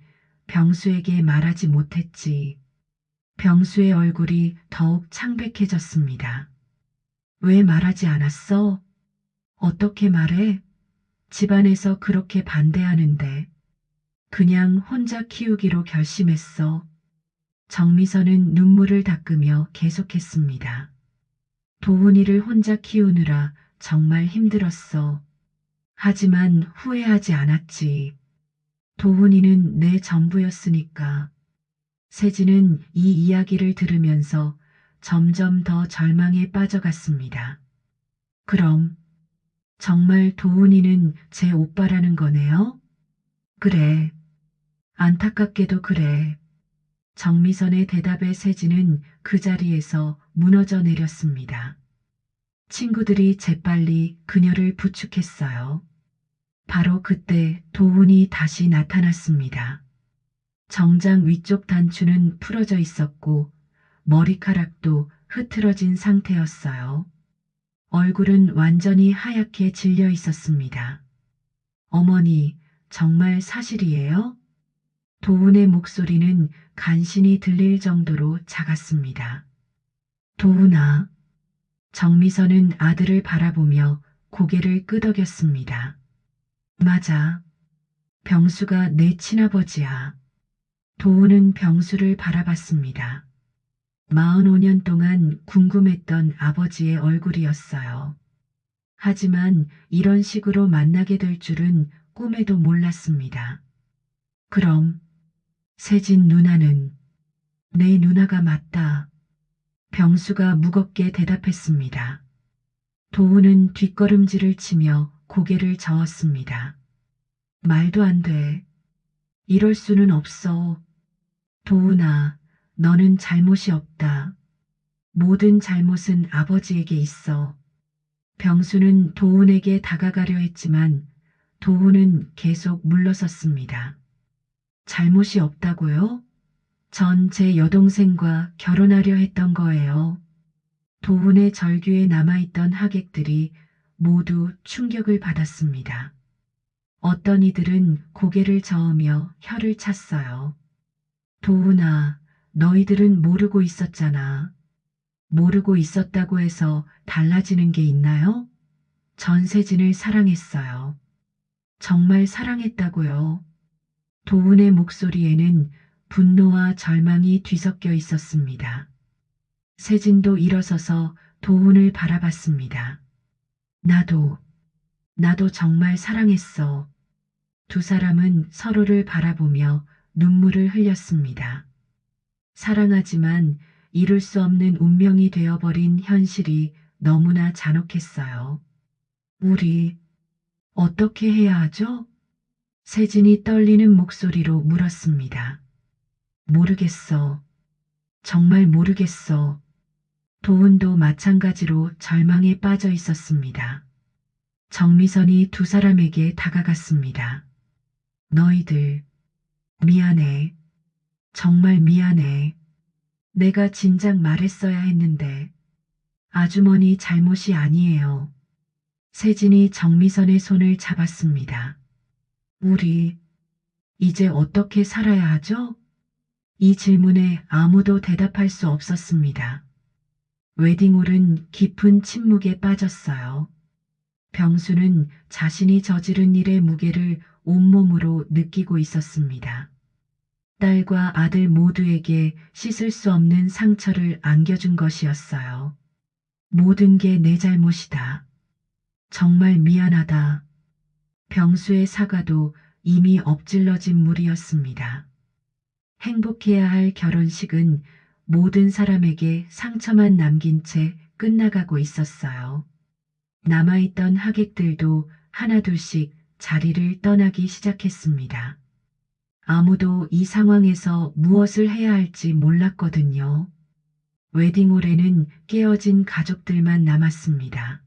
병수에게 말하지 못했지. 병수의 얼굴이 더욱 창백해졌습니다. 왜 말하지 않았어? 어떻게 말해? 집안에서 그렇게 반대하는데. 그냥 혼자 키우기로 결심했어. 정미선은 눈물을 닦으며 계속했습니다. 도훈이를 혼자 키우느라 정말 힘들었어. 하지만 후회하지 않았지. 도훈이는 내 전부였으니까. 세진은 이 이야기를 들으면서 점점 더 절망에 빠져갔습니다. 그럼 정말 도훈이는 제 오빠라는 거네요? 그래. 안타깝게도 그래. 정미선의 대답에 세진은 그 자리에서 무너져 내렸습니다. 친구들이 재빨리 그녀를 부축했어요. 바로 그때 도훈이 다시 나타났습니다. 정장 위쪽 단추는 풀어져 있었고 머리카락도 흐트러진 상태였어요. 얼굴은 완전히 하얗게 질려 있었습니다. 어머니, 정말 사실이에요? 도훈의 목소리는 간신히 들릴 정도로 작았습니다. 도훈아. 정미선은 아들을 바라보며 고개를 끄덕였습니다. 맞아. 병수가 내 친아버지야. 도훈은 병수를 바라봤습니다. 45년 동안 궁금했던 아버지의 얼굴이었어요. 하지만 이런 식으로 만나게 될 줄은 꿈에도 몰랐습니다. 그럼 세진 누나는 내 누나가 맞다. 병수가 무겁게 대답했습니다. 도훈은 뒷걸음질을 치며 고개를 저었습니다. 말도 안 돼. 이럴 수는 없어. 도훈아, 너는 잘못이 없다. 모든 잘못은 아버지에게 있어. 병수는 도훈에게 다가가려 했지만 도훈은 계속 물러섰습니다. 잘못이 없다고요? 전 제 여동생과 결혼하려 했던 거예요. 도훈의 절규에 남아있던 하객들이 모두 충격을 받았습니다. 어떤 이들은 고개를 저으며 혀를 찼어요. 도훈아, 너희들은 모르고 있었잖아. 모르고 있었다고 해서 달라지는 게 있나요? 전세진을 사랑했어요. 정말 사랑했다고요. 도훈의 목소리에는 분노와 절망이 뒤섞여 있었습니다. 세진도 일어서서 도훈을 바라봤습니다. 나도 정말 사랑했어. 두 사람은 서로를 바라보며 눈물을 흘렸습니다. 사랑하지만 이룰 수 없는 운명이 되어버린 현실이 너무나 잔혹했어요. 우리 어떻게 해야 하죠? 세진이 떨리는 목소리로 물었습니다. 모르겠어. 정말 모르겠어. 도훈도 마찬가지로 절망에 빠져 있었습니다. 정미선이 두 사람에게 다가갔습니다. 너희들, 미안해. 정말 미안해. 내가 진작 말했어야 했는데. 아주머니 잘못이 아니에요. 세진이 정미선의 손을 잡았습니다. 우리, 이제 어떻게 살아야 하죠? 이 질문에 아무도 대답할 수 없었습니다. 웨딩홀은 깊은 침묵에 빠졌어요. 병수는 자신이 저지른 일의 무게를 온몸으로 느끼고 있었습니다. 딸과 아들 모두에게 씻을 수 없는 상처를 안겨준 것이었어요. 모든 게 내 잘못이다. 정말 미안하다. 병수의 사과도 이미 엎질러진 물이었습니다. 행복해야 할 결혼식은 모든 사람에게 상처만 남긴 채 끝나가고 있었어요. 남아있던 하객들도 하나둘씩 자리를 떠나기 시작했습니다. 아무도 이 상황에서 무엇을 해야 할지 몰랐거든요. 웨딩홀에는 깨어진 가족들만 남았습니다.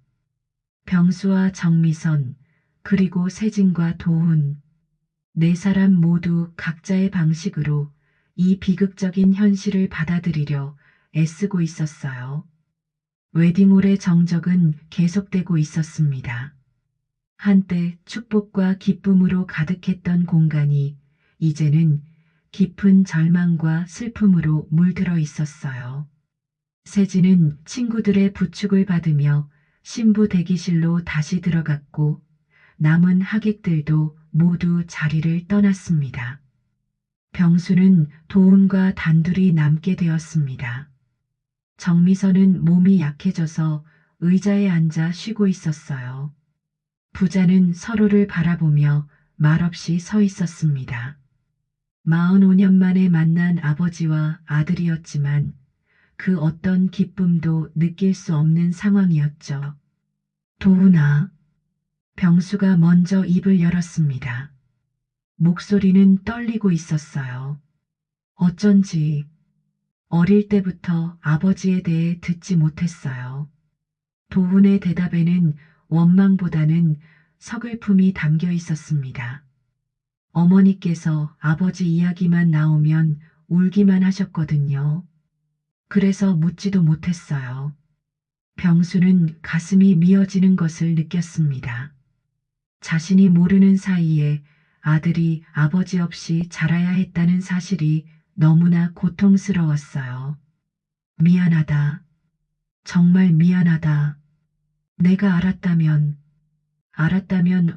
병수와 정미선, 그리고 세진과 도훈. 네 사람 모두 각자의 방식으로 이 비극적인 현실을 받아들이려 애쓰고 있었어요. 웨딩홀의 정적은 계속되고 있었습니다. 한때 축복과 기쁨으로 가득했던 공간이 이제는 깊은 절망과 슬픔으로 물들어 있었어요. 세진은 친구들의 부축을 받으며 신부 대기실로 다시 들어갔고 남은 하객들도 모두 자리를 떠났습니다. 병수는 도훈과 단둘이 남게 되었습니다. 정미선은 몸이 약해져서 의자에 앉아 쉬고 있었어요. 부자는 서로를 바라보며 말없이 서 있었습니다. 45년 만에 만난 아버지와 아들이었지만 그 어떤 기쁨도 느낄 수 없는 상황이었죠. 도훈아. 병수가 먼저 입을 열었습니다. 목소리는 떨리고 있었어요. 어쩐지 어릴 때부터 아버지에 대해 듣지 못했어요. 도훈의 대답에는 원망보다는 서글픔이 담겨 있었습니다. 어머니께서 아버지 이야기만 나오면 울기만 하셨거든요. 그래서 묻지도 못했어요. 병수는 가슴이 미어지는 것을 느꼈습니다. 자신이 모르는 사이에 아들이 아버지 없이 자라야 했다는 사실이 너무나 고통스러웠어요. 미안하다. 정말 미안하다. 내가 알았다면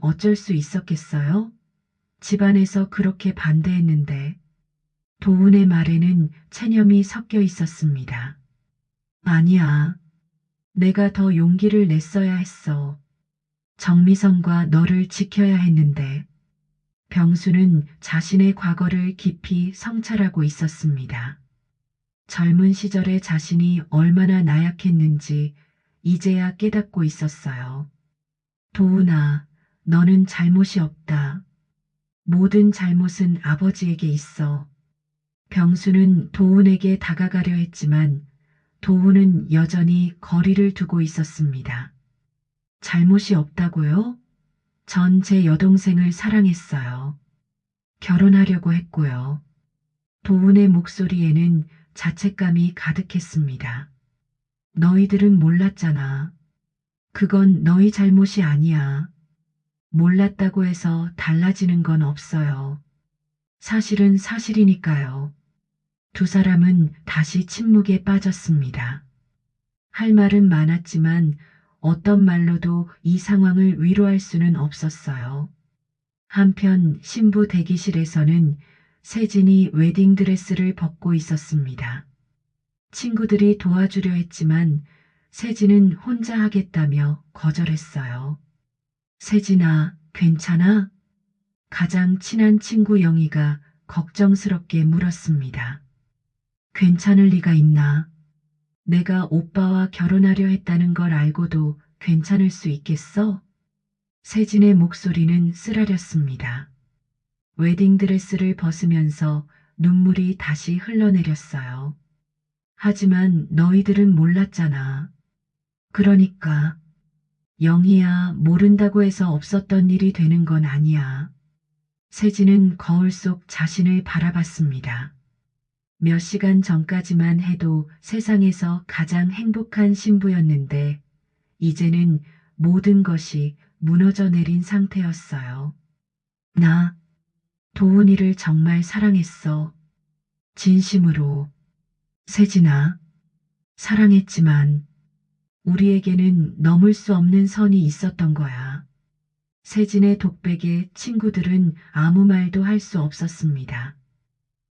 어쩔 수 있었겠어요? 집안에서 그렇게 반대했는데 도훈의 말에는 체념이 섞여 있었습니다. 아니야. 내가 더 용기를 냈어야 했어. 정미성과 너를 지켜야 했는데 병수는 자신의 과거를 깊이 성찰하고 있었습니다. 젊은 시절의 자신이 얼마나 나약했는지 이제야 깨닫고 있었어요. 도훈아, 너는 잘못이 없다. 모든 잘못은 아버지에게 있어. 병수는 도훈에게 다가가려 했지만 도훈은 여전히 거리를 두고 있었습니다. 잘못이 없다고요? 전 제 여동생을 사랑했어요. 결혼하려고 했고요. 도훈의 목소리에는 자책감이 가득했습니다. 너희들은 몰랐잖아. 그건 너희 잘못이 아니야. 몰랐다고 해서 달라지는 건 없어요. 사실은 사실이니까요. 두 사람은 다시 침묵에 빠졌습니다. 할 말은 많았지만 어떤 말로도 이 상황을 위로할 수는 없었어요. 한편 신부 대기실에서는 세진이 웨딩드레스를 벗고 있었습니다. 친구들이 도와주려 했지만 세진은 혼자 하겠다며 거절했어요. 세진아, 괜찮아? 가장 친한 친구 영희가 걱정스럽게 물었습니다. 괜찮을 리가 있나? 내가 오빠와 결혼하려 했다는 걸 알고도 괜찮을 수 있겠어? 세진의 목소리는 쓰라렸습니다. 웨딩드레스를 벗으면서 눈물이 다시 흘러내렸어요. 하지만 너희들은 몰랐잖아. 그러니까 영희야, 모른다고 해서 없었던 일이 되는 건 아니야. 세진은 거울 속 자신을 바라봤습니다. 몇 시간 전까지만 해도 세상에서 가장 행복한 신부였는데 이제는 모든 것이 무너져 내린 상태였어요. 나 도훈이를 정말 사랑했어. 진심으로. 세진아, 사랑했지만 우리에게는 넘을 수 없는 선이 있었던 거야. 세진의 독백에 친구들은 아무 말도 할 수 없었습니다.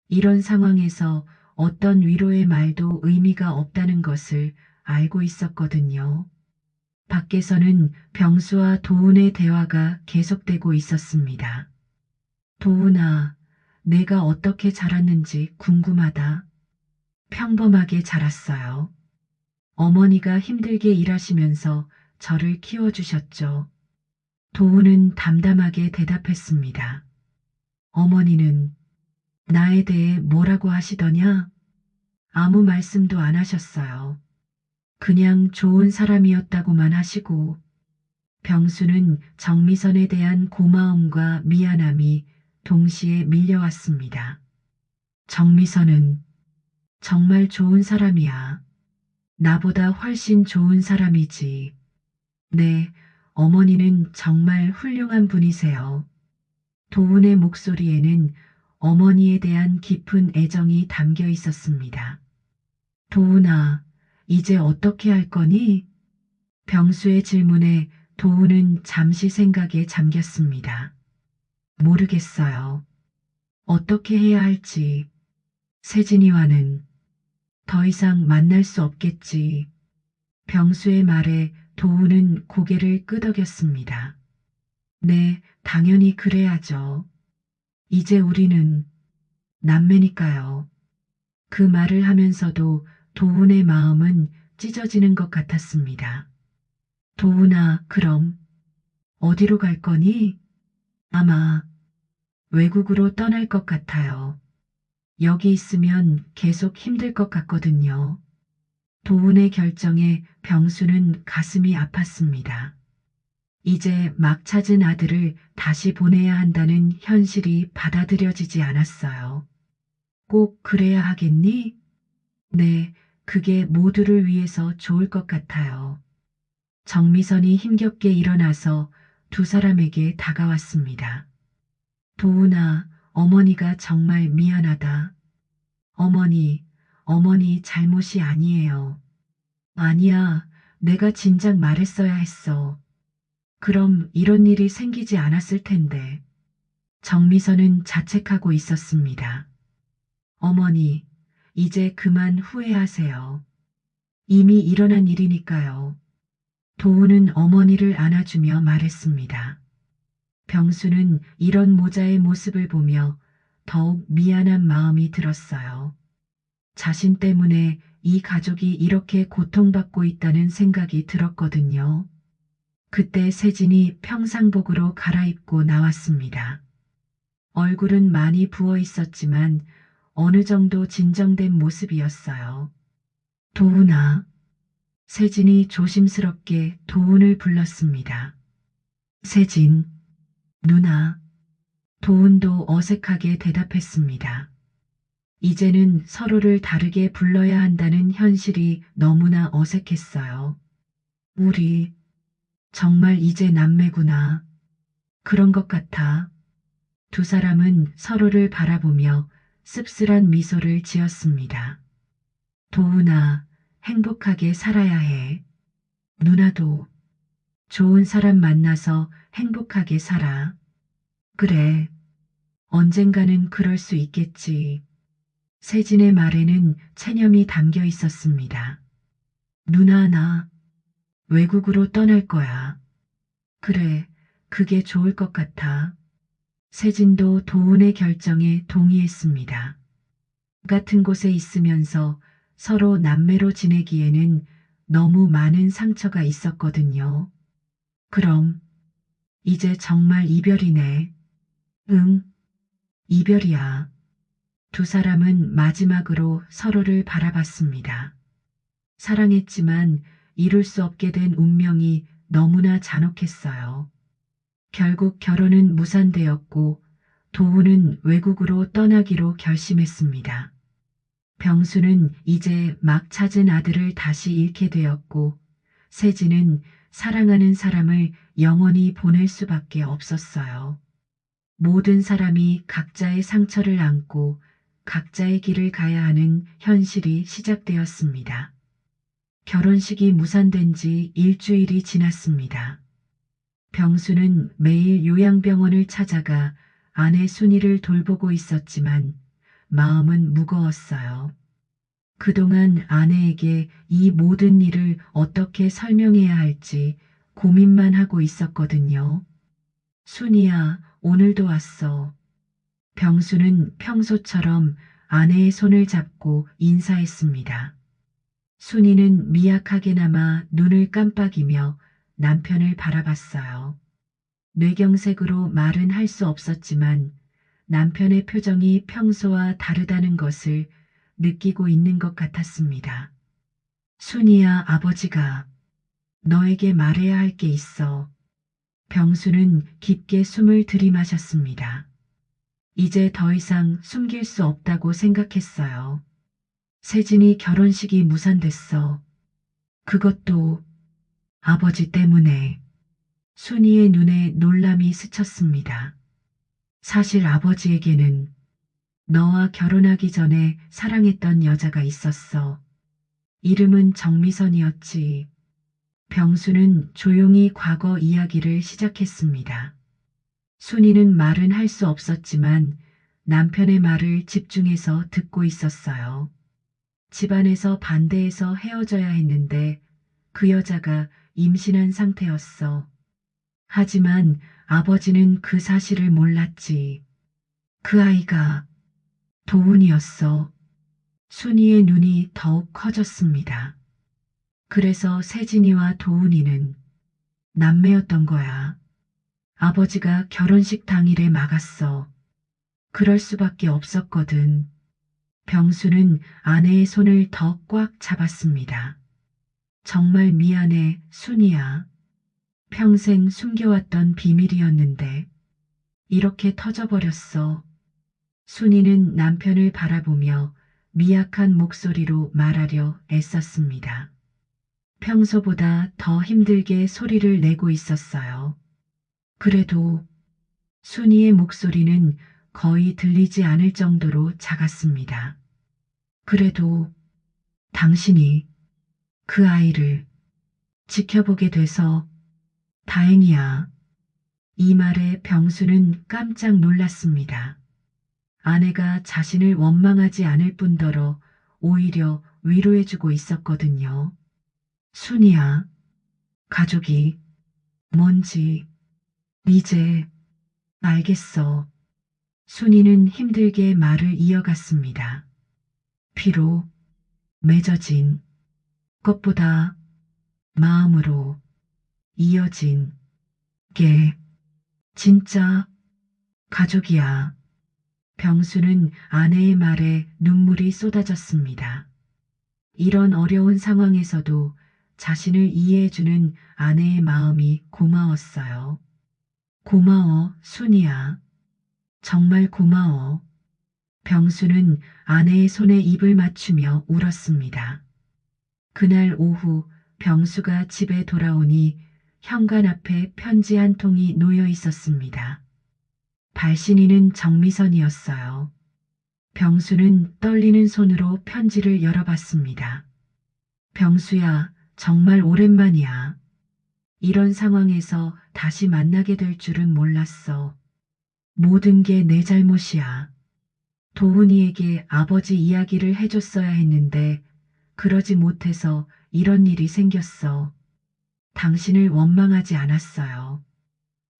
이런 상황에서 어떤 위로의 말도 의미가 없다는 것을 알고 있었거든요. 밖에서는 병수와 도훈의 대화가 계속되고 있었습니다. 도훈아, 내가 어떻게 자랐는지 궁금하다. 평범하게 자랐어요. 어머니가 힘들게 일하시면서 저를 키워주셨죠. 도훈은 담담하게 대답했습니다. 어머니는 나에 대해 뭐라고 하시더냐? 아무 말씀도 안 하셨어요. 그냥 좋은 사람이었다고만 하시고 병수는 정미선에 대한 고마움과 미안함이 동시에 밀려왔습니다. 정미선은 정말 좋은 사람이야. 나보다 훨씬 좋은 사람이지. 네, 어머니는 정말 훌륭한 분이세요. 도훈의 목소리에는 어머니에 대한 깊은 애정이 담겨 있었습니다. 도훈아, 이제 어떻게 할 거니? 병수의 질문에 도훈은 잠시 생각에 잠겼습니다. 모르겠어요. 어떻게 해야 할지. 세진이와는 더 이상 만날 수 없겠지. 병수의 말에 도훈은 고개를 끄덕였습니다. 네, 당연히 그래야죠. 이제 우리는 남매니까요. 그 말을 하면서도 도훈의 마음은 찢어지는 것 같았습니다. 도훈아, 그럼 어디로 갈 거니? 아마 외국으로 떠날 것 같아요. 여기 있으면 계속 힘들 것 같거든요. 도훈의 결정에 병수는 가슴이 아팠습니다. 이제 막 찾은 아들을 다시 보내야 한다는 현실이 받아들여지지 않았어요. 꼭 그래야 하겠니? 네, 그게 모두를 위해서 좋을 것 같아요. 정미선이 힘겹게 일어나서 두 사람에게 다가왔습니다. 도훈아, 어머니가 정말 미안하다. 어머니, 어머니 잘못이 아니에요. 아니야, 내가 진작 말했어야 했어. 그럼 이런 일이 생기지 않았을 텐데. 정미선은 자책하고 있었습니다. 어머니, 이제 그만 후회하세요. 이미 일어난 일이니까요. 도훈은 어머니를 안아주며 말했습니다. 병수는 이런 모자의 모습을 보며 더욱 미안한 마음이 들었어요. 자신 때문에 이 가족이 이렇게 고통받고 있다는 생각이 들었거든요. 그때 세진이 평상복으로 갈아입고 나왔습니다. 얼굴은 많이 부어 있었지만 어느 정도 진정된 모습이었어요. 도훈아. 세진이 조심스럽게 도훈을 불렀습니다. 세진, 누나. 도훈도 어색하게 대답했습니다. 이제는 서로를 다르게 불러야 한다는 현실이 너무나 어색했어요. 우리 정말 이제 남매구나. 그런 것 같아. 두 사람은 서로를 바라보며 씁쓸한 미소를 지었습니다. 도훈아, 행복하게 살아야 해. 누나도 좋은 사람 만나서 행복하게 살아. 그래, 언젠가는 그럴 수 있겠지. 세진의 말에는 체념이 담겨 있었습니다. 누나, 나 외국으로 떠날 거야. 그래, 그게 좋을 것 같아. 세진도 도훈의 결정에 동의했습니다. 같은 곳에 있으면서 서로 남매로 지내기에는 너무 많은 상처가 있었거든요. 그럼 이제 정말 이별이네. 응, 이별이야. 두 사람은 마지막으로 서로를 바라봤습니다. 사랑했지만 이룰 수 없게 된 운명이 너무나 잔혹했어요. 결국 결혼은 무산되었고 도훈은 외국으로 떠나기로 결심했습니다. 병수는 이제 막 찾은 아들을 다시 잃게 되었고 세진은 사랑하는 사람을 영원히 보낼 수밖에 없었어요. 모든 사람이 각자의 상처를 안고 각자의 길을 가야 하는 현실이 시작되었습니다. 결혼식이 무산된 지 일주일이 지났습니다. 병수는 매일 요양병원을 찾아가 아내 순이를 돌보고 있었지만 마음은 무거웠어요. 그동안 아내에게 이 모든 일을 어떻게 설명해야 할지 고민만 하고 있었거든요. 순이야, 오늘도 왔어. 병수는 평소처럼 아내의 손을 잡고 인사했습니다. 순이는 미약하게나마 눈을 깜빡이며 남편을 바라봤어요. 뇌경색으로 말은 할 수 없었지만 남편의 표정이 평소와 다르다는 것을 느끼고 있는 것 같았습니다. 순이야, 아버지가 너에게 말해야 할 게 있어. 병수는 깊게 숨을 들이마셨습니다. 이제 더 이상 숨길 수 없다고 생각했어요. 세진이 결혼식이 무산됐어. 그것도 아버지 때문에. 순이의 눈에 놀람이 스쳤습니다. 사실 아버지에게는 너와 결혼하기 전에 사랑했던 여자가 있었어. 이름은 정미선이었지. 병수는 조용히 과거 이야기를 시작했습니다. 순이는 말은 할 수 없었지만 남편의 말을 집중해서 듣고 있었어요. 집안에서 반대해서 헤어져야 했는데 그 여자가 임신한 상태였어. 하지만 아버지는 그 사실을 몰랐지. 그 아이가 도훈이었어. 순이의 눈이 더욱 커졌습니다. 그래서 세진이와 도훈이는 남매였던 거야. 아버지가 결혼식 당일에 막았어. 그럴 수밖에 없었거든. 병수는 아내의 손을 더 꽉 잡았습니다. 정말 미안해, 순이야. 평생 숨겨왔던 비밀이었는데 이렇게 터져버렸어. 순이는 남편을 바라보며 미약한 목소리로 말하려 애썼습니다. 평소보다 더 힘들게 소리를 내고 있었어요. 그래도 순이의 목소리는 거의 들리지 않을 정도로 작았습니다. 그래도 당신이 그 아이를 지켜보게 돼서 다행이야. 이 말에 병수는 깜짝 놀랐습니다. 아내가 자신을 원망하지 않을 뿐더러 오히려 위로해주고 있었거든요. 순이야, 가족이 뭔지 이제 알겠어. 순이는 힘들게 말을 이어갔습니다. 피로 맺어진 것보다 마음으로 이어진 게 진짜 가족이야. 병수는 아내의 말에 눈물이 쏟아졌습니다. 이런 어려운 상황에서도 자신을 이해해주는 아내의 마음이 고마웠어요. 고마워, 순이야. 정말 고마워. 병수는 아내의 손에 입을 맞추며 울었습니다. 그날 오후 병수가 집에 돌아오니 현관 앞에 편지 한 통이 놓여 있었습니다. 발신인은 정미선이었어요. 병수는 떨리는 손으로 편지를 열어봤습니다. 병수야, 정말 오랜만이야. 이런 상황에서 다시 만나게 될 줄은 몰랐어. 모든 게 내 잘못이야. 도훈이에게 아버지 이야기를 해줬어야 했는데 그러지 못해서 이런 일이 생겼어. 당신을 원망하지 않았어요.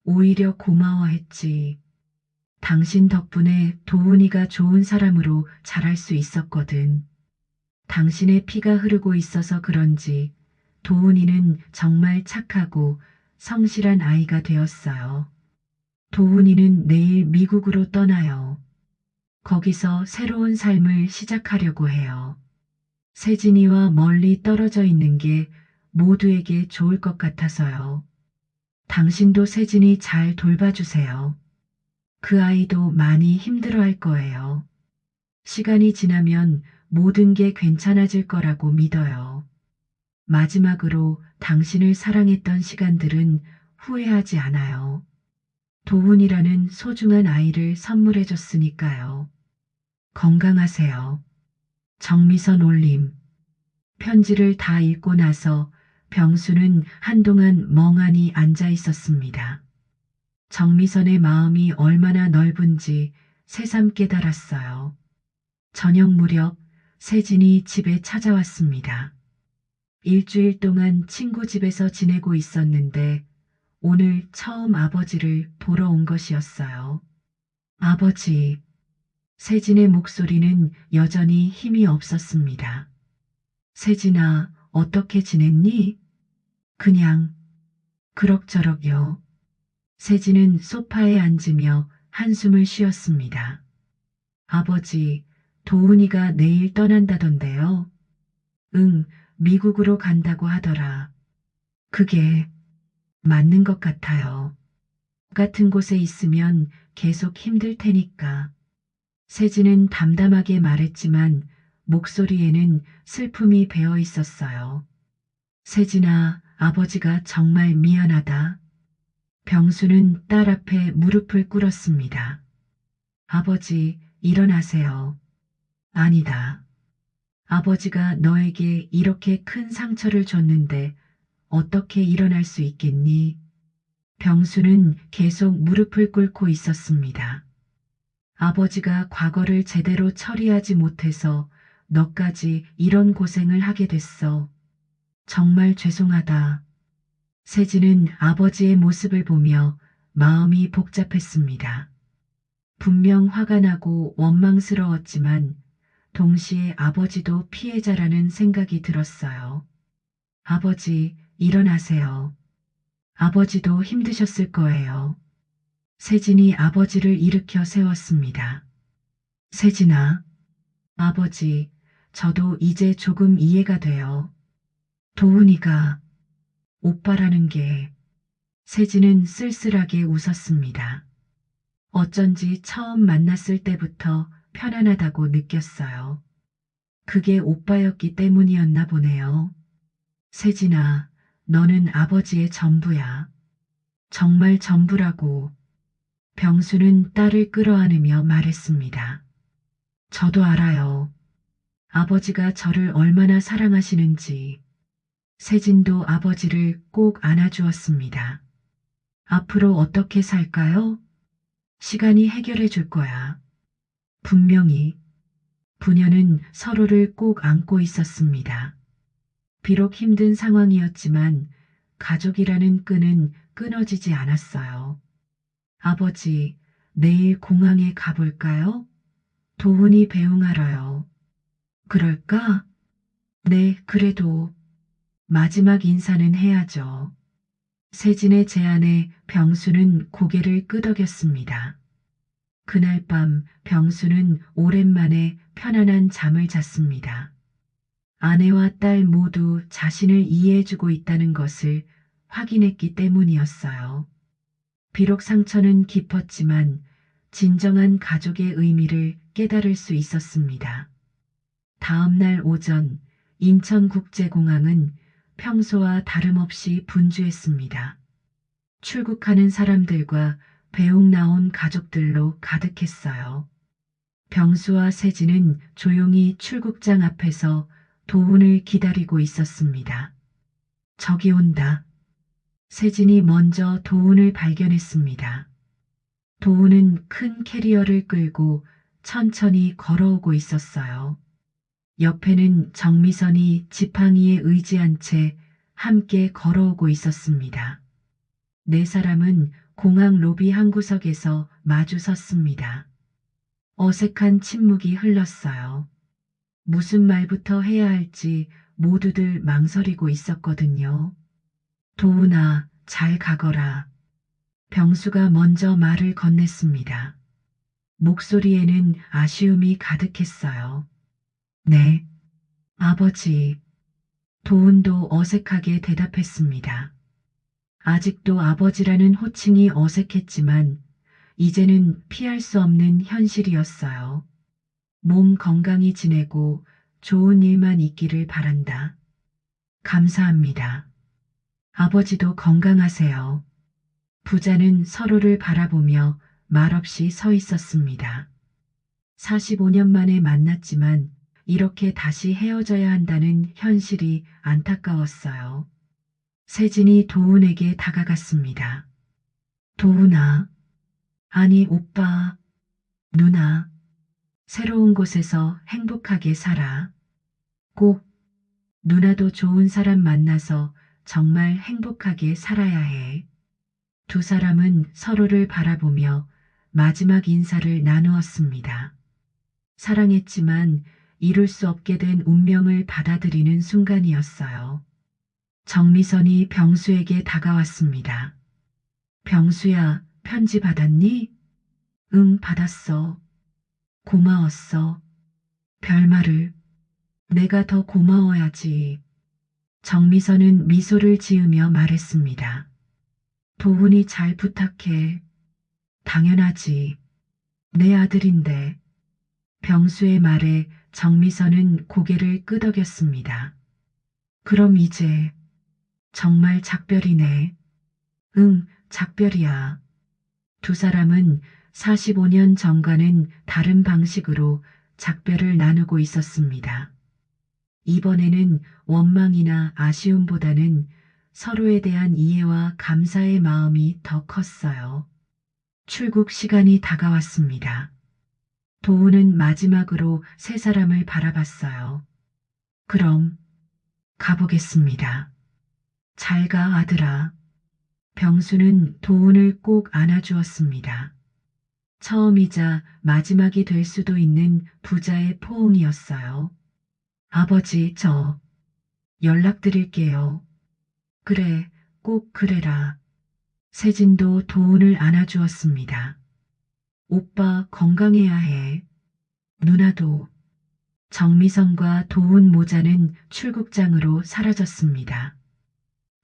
오히려 고마워했지. 당신 덕분에 도훈이가 좋은 사람으로 자랄 수 있었거든. 당신의 피가 흐르고 있어서 그런지 도훈이는 정말 착하고 성실한 아이가 되었어요. 도훈이는 내일 미국으로 떠나요. 거기서 새로운 삶을 시작하려고 해요. 세진이와 멀리 떨어져 있는 게 모두에게 좋을 것 같아서요. 당신도 세진이 잘 돌봐주세요. 그 아이도 많이 힘들어할 거예요. 시간이 지나면 모든 게 괜찮아질 거라고 믿어요. 마지막으로 당신을 사랑했던 시간들은 후회하지 않아요. 도훈이라는 소중한 아이를 선물해 줬으니까요. 건강하세요. 정미선 올림. 편지를 다 읽고 나서 병수는 한동안 멍하니 앉아 있었습니다. 정미선의 마음이 얼마나 넓은지 새삼 깨달았어요. 저녁 무렵 세진이 집에 찾아왔습니다. 일주일 동안 친구 집에서 지내고 있었는데 오늘 처음 아버지를 보러 온 것이었어요. 아버지, 세진의 목소리는 여전히 힘이 없었습니다. 세진아, 어떻게 지냈니? 그냥 그럭저럭요. 세진은 소파에 앉으며 한숨을 쉬었습니다. 아버지, 도훈이가 내일 떠난다던데요. 응, 미국으로 간다고 하더라. 그게 맞는 것 같아요. 같은 곳에 있으면 계속 힘들 테니까. 세진은 담담하게 말했지만 목소리에는 슬픔이 배어 있었어요. 세진아, 아버지가 정말 미안하다. 병수는 딸 앞에 무릎을 꿇었습니다. 아버지, 일어나세요. 아니다. 아버지가 너에게 이렇게 큰 상처를 줬는데 어떻게 일어날 수 있겠니? 병수는 계속 무릎을 꿇고 있었습니다. 아버지가 과거를 제대로 처리하지 못해서 너까지 이런 고생을 하게 됐어. 정말 죄송하다. 세진은 아버지의 모습을 보며 마음이 복잡했습니다. 분명 화가 나고 원망스러웠지만 동시에 아버지도 피해자라는 생각이 들었어요. 아버지, 일어나세요. 아버지도 힘드셨을 거예요. 세진이 아버지를 일으켜 세웠습니다. 세진아, 아버지, 저도 이제 조금 이해가 돼요. 도훈이가 오빠라는 게 세진은 쓸쓸하게 웃었습니다. 어쩐지 처음 만났을 때부터 편안하다고 느꼈어요. 그게 오빠였기 때문이었나 보네요. 세진아, 너는 아버지의 전부야. 정말 전부라고. 병수는 딸을 끌어안으며 말했습니다. 저도 알아요. 아버지가 저를 얼마나 사랑하시는지. 세진도 아버지를 꼭 안아주었습니다. 앞으로 어떻게 살까요? 시간이 해결해 줄 거야. 분명히. 부녀는 서로를 꼭 안고 있었습니다. 비록 힘든 상황이었지만 가족이라는 끈은 끊어지지 않았어요. 아버지, 내일 공항에 가볼까요? 도훈이 배웅하러요. 그럴까? 네, 그래도 마지막 인사는 해야죠. 세진의 제안에 병수는 고개를 끄덕였습니다. 그날 밤 병수는 오랜만에 편안한 잠을 잤습니다. 아내와 딸 모두 자신을 이해해주고 있다는 것을 확인했기 때문이었어요. 비록 상처는 깊었지만 진정한 가족의 의미를 깨달을 수 있었습니다. 다음 날 오전 인천국제공항은 평소와 다름없이 분주했습니다. 출국하는 사람들과 배웅 나온 가족들로 가득했어요. 병수와 세진은 조용히 출국장 앞에서 도훈을 기다리고 있었습니다. 저기 온다. 세진이 먼저 도훈을 발견했습니다. 도훈은 큰 캐리어를 끌고 천천히 걸어오고 있었어요. 옆에는 정미선이 지팡이에 의지한 채 함께 걸어오고 있었습니다. 네 사람은 공항 로비 한 구석에서 마주 섰습니다. 어색한 침묵이 흘렀어요. 무슨 말부터 해야 할지 모두들 망설이고 있었거든요. 도훈아, 잘 가거라. 병수가 먼저 말을 건넸습니다. 목소리에는 아쉬움이 가득했어요. 네, 아버지. 도훈도 어색하게 대답했습니다. 아직도 아버지라는 호칭이 어색했지만 이제는 피할 수 없는 현실이었어요. 몸 건강히 지내고 좋은 일만 있기를 바란다. 감사합니다. 아버지도 건강하세요. 부자는 서로를 바라보며 말없이 서 있었습니다. 45년 만에 만났지만 이렇게 다시 헤어져야 한다는 현실이 안타까웠어요. 세진이 도훈에게 다가갔습니다. 도훈아, 아니 오빠, 누나, 새로운 곳에서 행복하게 살아. 꼭 누나도 좋은 사람 만나서 정말 행복하게 살아야 해. 두 사람은 서로를 바라보며 마지막 인사를 나누었습니다. 사랑했지만 이룰 수 없게 된 운명을 받아들이는 순간이었어요. 정미선이 병수에게 다가왔습니다. 병수야, 편지 받았니? 응, 받았어. 고마웠어. 별말을. 내가 더 고마워야지. 정미선은 미소를 지으며 말했습니다. 도훈이 잘 부탁해. 당연하지. 내 아들인데. 병수의 말에 정미선은 고개를 끄덕였습니다. 그럼 이제 정말 작별이네. 응, 작별이야. 두 사람은 45년 전과는 다른 방식으로 작별을 나누고 있었습니다. 이번에는 원망이나 아쉬움보다는 서로에 대한 이해와 감사의 마음이 더 컸어요. 출국 시간이 다가왔습니다. 도훈은 마지막으로 세 사람을 바라봤어요. 그럼 가보겠습니다. 잘 가, 아들아. 병수는 도훈을 꼭 안아주었습니다. 처음이자 마지막이 될 수도 있는 부자의 포옹이었어요. 아버지, 저 연락드릴게요. 그래, 꼭 그래라. 세진도 도훈을 안아주었습니다. 오빠 건강해야 해. 누나도. 정미선과 도훈 모자는 출국장으로 사라졌습니다.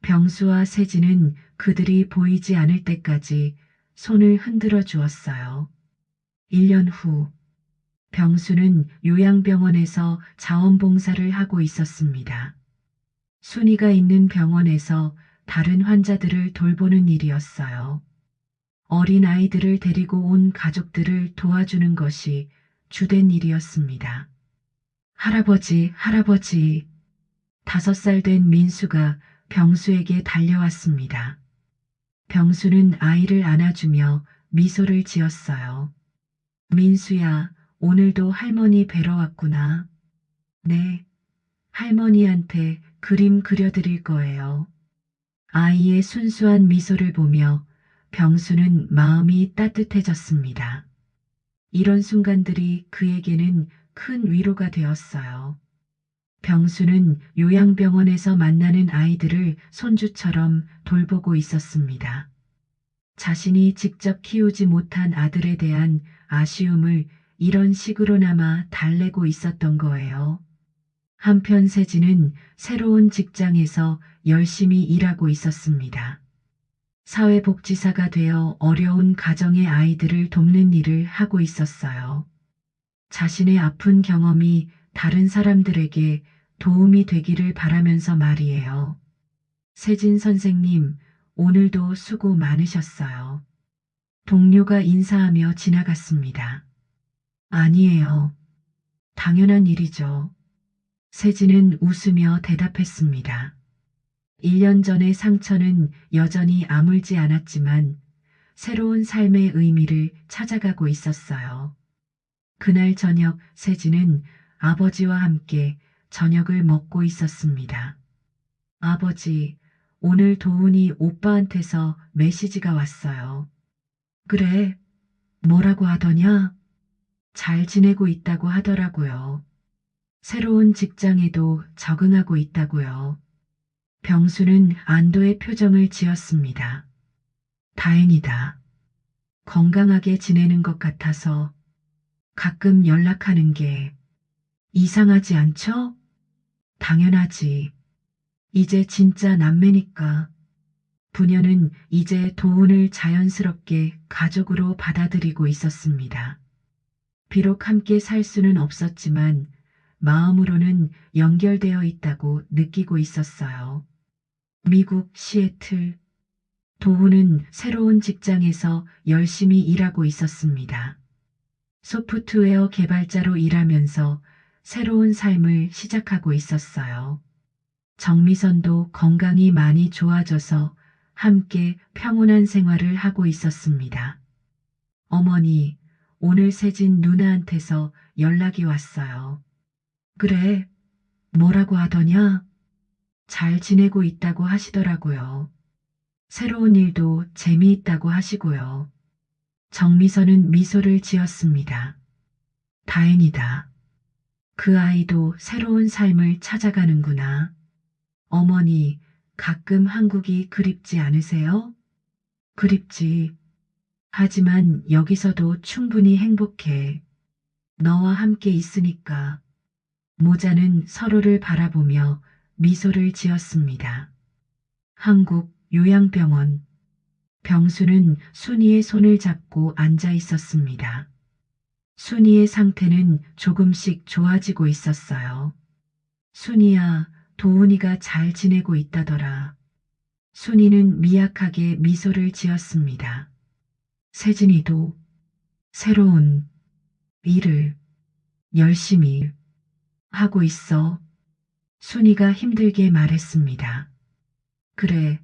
병수와 세진은 그들이 보이지 않을 때까지 손을 흔들어 주었어요. 1년 후 병수는 요양병원에서 자원봉사를 하고 있었습니다. 순이가 있는 병원에서 다른 환자들을 돌보는 일이었어요. 어린 아이들을 데리고 온 가족들을 도와주는 것이 주된 일이었습니다. 할아버지, 할아버지. 5살 된 민수가 병수에게 달려왔습니다. 병수는 아이를 안아주며 미소를 지었어요. 민수야, 오늘도 할머니 뵈러 왔구나. 네, 할머니한테 그림 그려드릴 거예요. 아이의 순수한 미소를 보며 병수는 마음이 따뜻해졌습니다. 이런 순간들이 그에게는 큰 위로가 되었어요. 병수는 요양병원에서 만나는 아이들을 손주처럼 돌보고 있었습니다. 자신이 직접 키우지 못한 아들에 대한 아쉬움을 이런 식으로나마 달래고 있었던 거예요. 한편 세진은 새로운 직장에서 열심히 일하고 있었습니다. 사회복지사가 되어 어려운 가정의 아이들을 돕는 일을 하고 있었어요. 자신의 아픈 경험이 다른 사람들에게 도움이 되기를 바라면서 말이에요. 세진 선생님, 오늘도 수고 많으셨어요. 동료가 인사하며 지나갔습니다. 아니에요. 당연한 일이죠. 세진은 웃으며 대답했습니다. 1년 전의 상처는 여전히 아물지 않았지만 새로운 삶의 의미를 찾아가고 있었어요. 그날 저녁 세진은 아버지와 함께 저녁을 먹고 있었습니다. 아버지, 오늘 도훈이 오빠한테서 메시지가 왔어요. 그래, 뭐라고 하더냐? 잘 지내고 있다고 하더라고요. 새로운 직장에도 적응하고 있다고요. 병수는 안도의 표정을 지었습니다. 다행이다. 건강하게 지내는 것 같아서 가끔 연락하는 게 이상하지 않죠? 당연하지. 이제 진짜 남매니까. 부녀는 이제 도훈을 자연스럽게 가족으로 받아들이고 있었습니다. 비록 함께 살 수는 없었지만 마음으로는 연결되어 있다고 느끼고 있었어요. 미국 시애틀. 도훈은 새로운 직장에서 열심히 일하고 있었습니다. 소프트웨어 개발자로 일하면서 새로운 삶을 시작하고 있었어요. 정미선도 건강이 많이 좋아져서 함께 평온한 생활을 하고 있었습니다. 어머니, 오늘 세진 누나한테서 연락이 왔어요. 그래, 뭐라고 하더냐? 잘 지내고 있다고 하시더라고요. 새로운 일도 재미있다고 하시고요. 정미선은 미소를 지었습니다. 다행이다. 그 아이도 새로운 삶을 찾아가는구나. 어머니, 가끔 한국이 그립지 않으세요? 그립지. 하지만 여기서도 충분히 행복해. 너와 함께 있으니까. 모자는 서로를 바라보며 미소를 지었습니다. 한국 요양병원. 병수는 순이의 손을 잡고 앉아 있었습니다. 순이의 상태는 조금씩 좋아지고 있었어요. 순이야, 도훈이가 잘 지내고 있다더라. 순이는 미약하게 미소를 지었습니다. 세진이도 새로운 일을 열심히 하고 있어. 순이가 힘들게 말했습니다. 그래,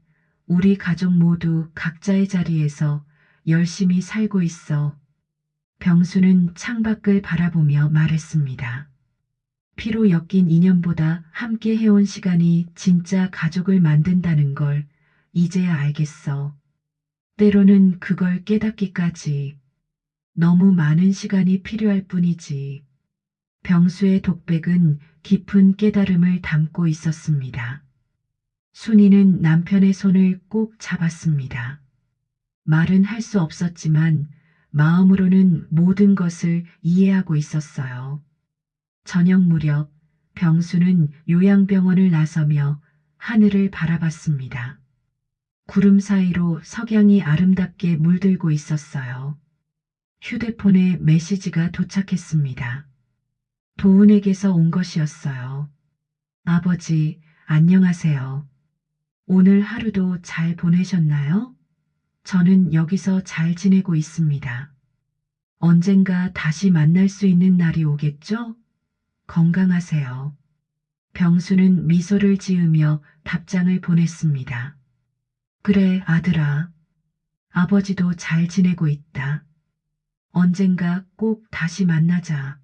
우리 가족 모두 각자의 자리에서 열심히 살고 있어. 병수는 창밖을 바라보며 말했습니다. 피로 엮인 인연보다 함께 해온 시간이 진짜 가족을 만든다는 걸 이제야 알겠어. 때로는 그걸 깨닫기까지 너무 많은 시간이 필요할 뿐이지. 병수의 독백은 깊은 깨달음을 담고 있었습니다. 순이는 남편의 손을 꼭 잡았습니다. 말은 할 수 없었지만 마음으로는 모든 것을 이해하고 있었어요. 저녁 무렵 병수는 요양병원을 나서며 하늘을 바라봤습니다. 구름 사이로 석양이 아름답게 물들고 있었어요. 휴대폰에 메시지가 도착했습니다. 도훈에게서 온 것이었어요. 아버지, 안녕하세요. 오늘 하루도 잘 보내셨나요? 저는 여기서 잘 지내고 있습니다. 언젠가 다시 만날 수 있는 날이 오겠죠? 건강하세요. 병수는 미소를 지으며 답장을 보냈습니다. 그래, 아들아. 아버지도 잘 지내고 있다. 언젠가 꼭 다시 만나자.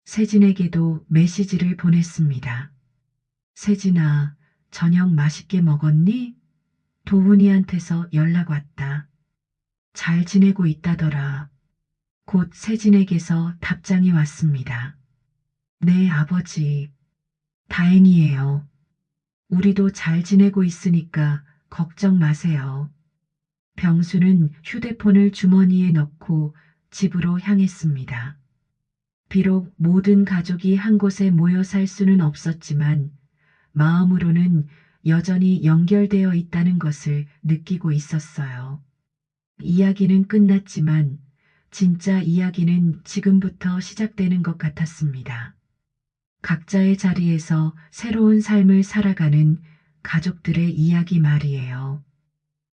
세진에게도 메시지를 보냈습니다. 세진아, 저녁 맛있게 먹었니? 도훈이한테서 연락 왔다. 잘 지내고 있다더라. 곧 세진에게서 답장이 왔습니다. 네, 아버지. 다행이에요. 우리도 잘 지내고 있으니까 걱정 마세요. 병수는 휴대폰을 주머니에 넣고 집으로 향했습니다. 비록 모든 가족이 한 곳에 모여 살 수는 없었지만 마음으로는 여전히 연결되어 있다는 것을 느끼고 있었어요. 이야기는 끝났지만 진짜 이야기는 지금부터 시작되는 것 같았습니다. 각자의 자리에서 새로운 삶을 살아가는 가족들의 이야기 말이에요.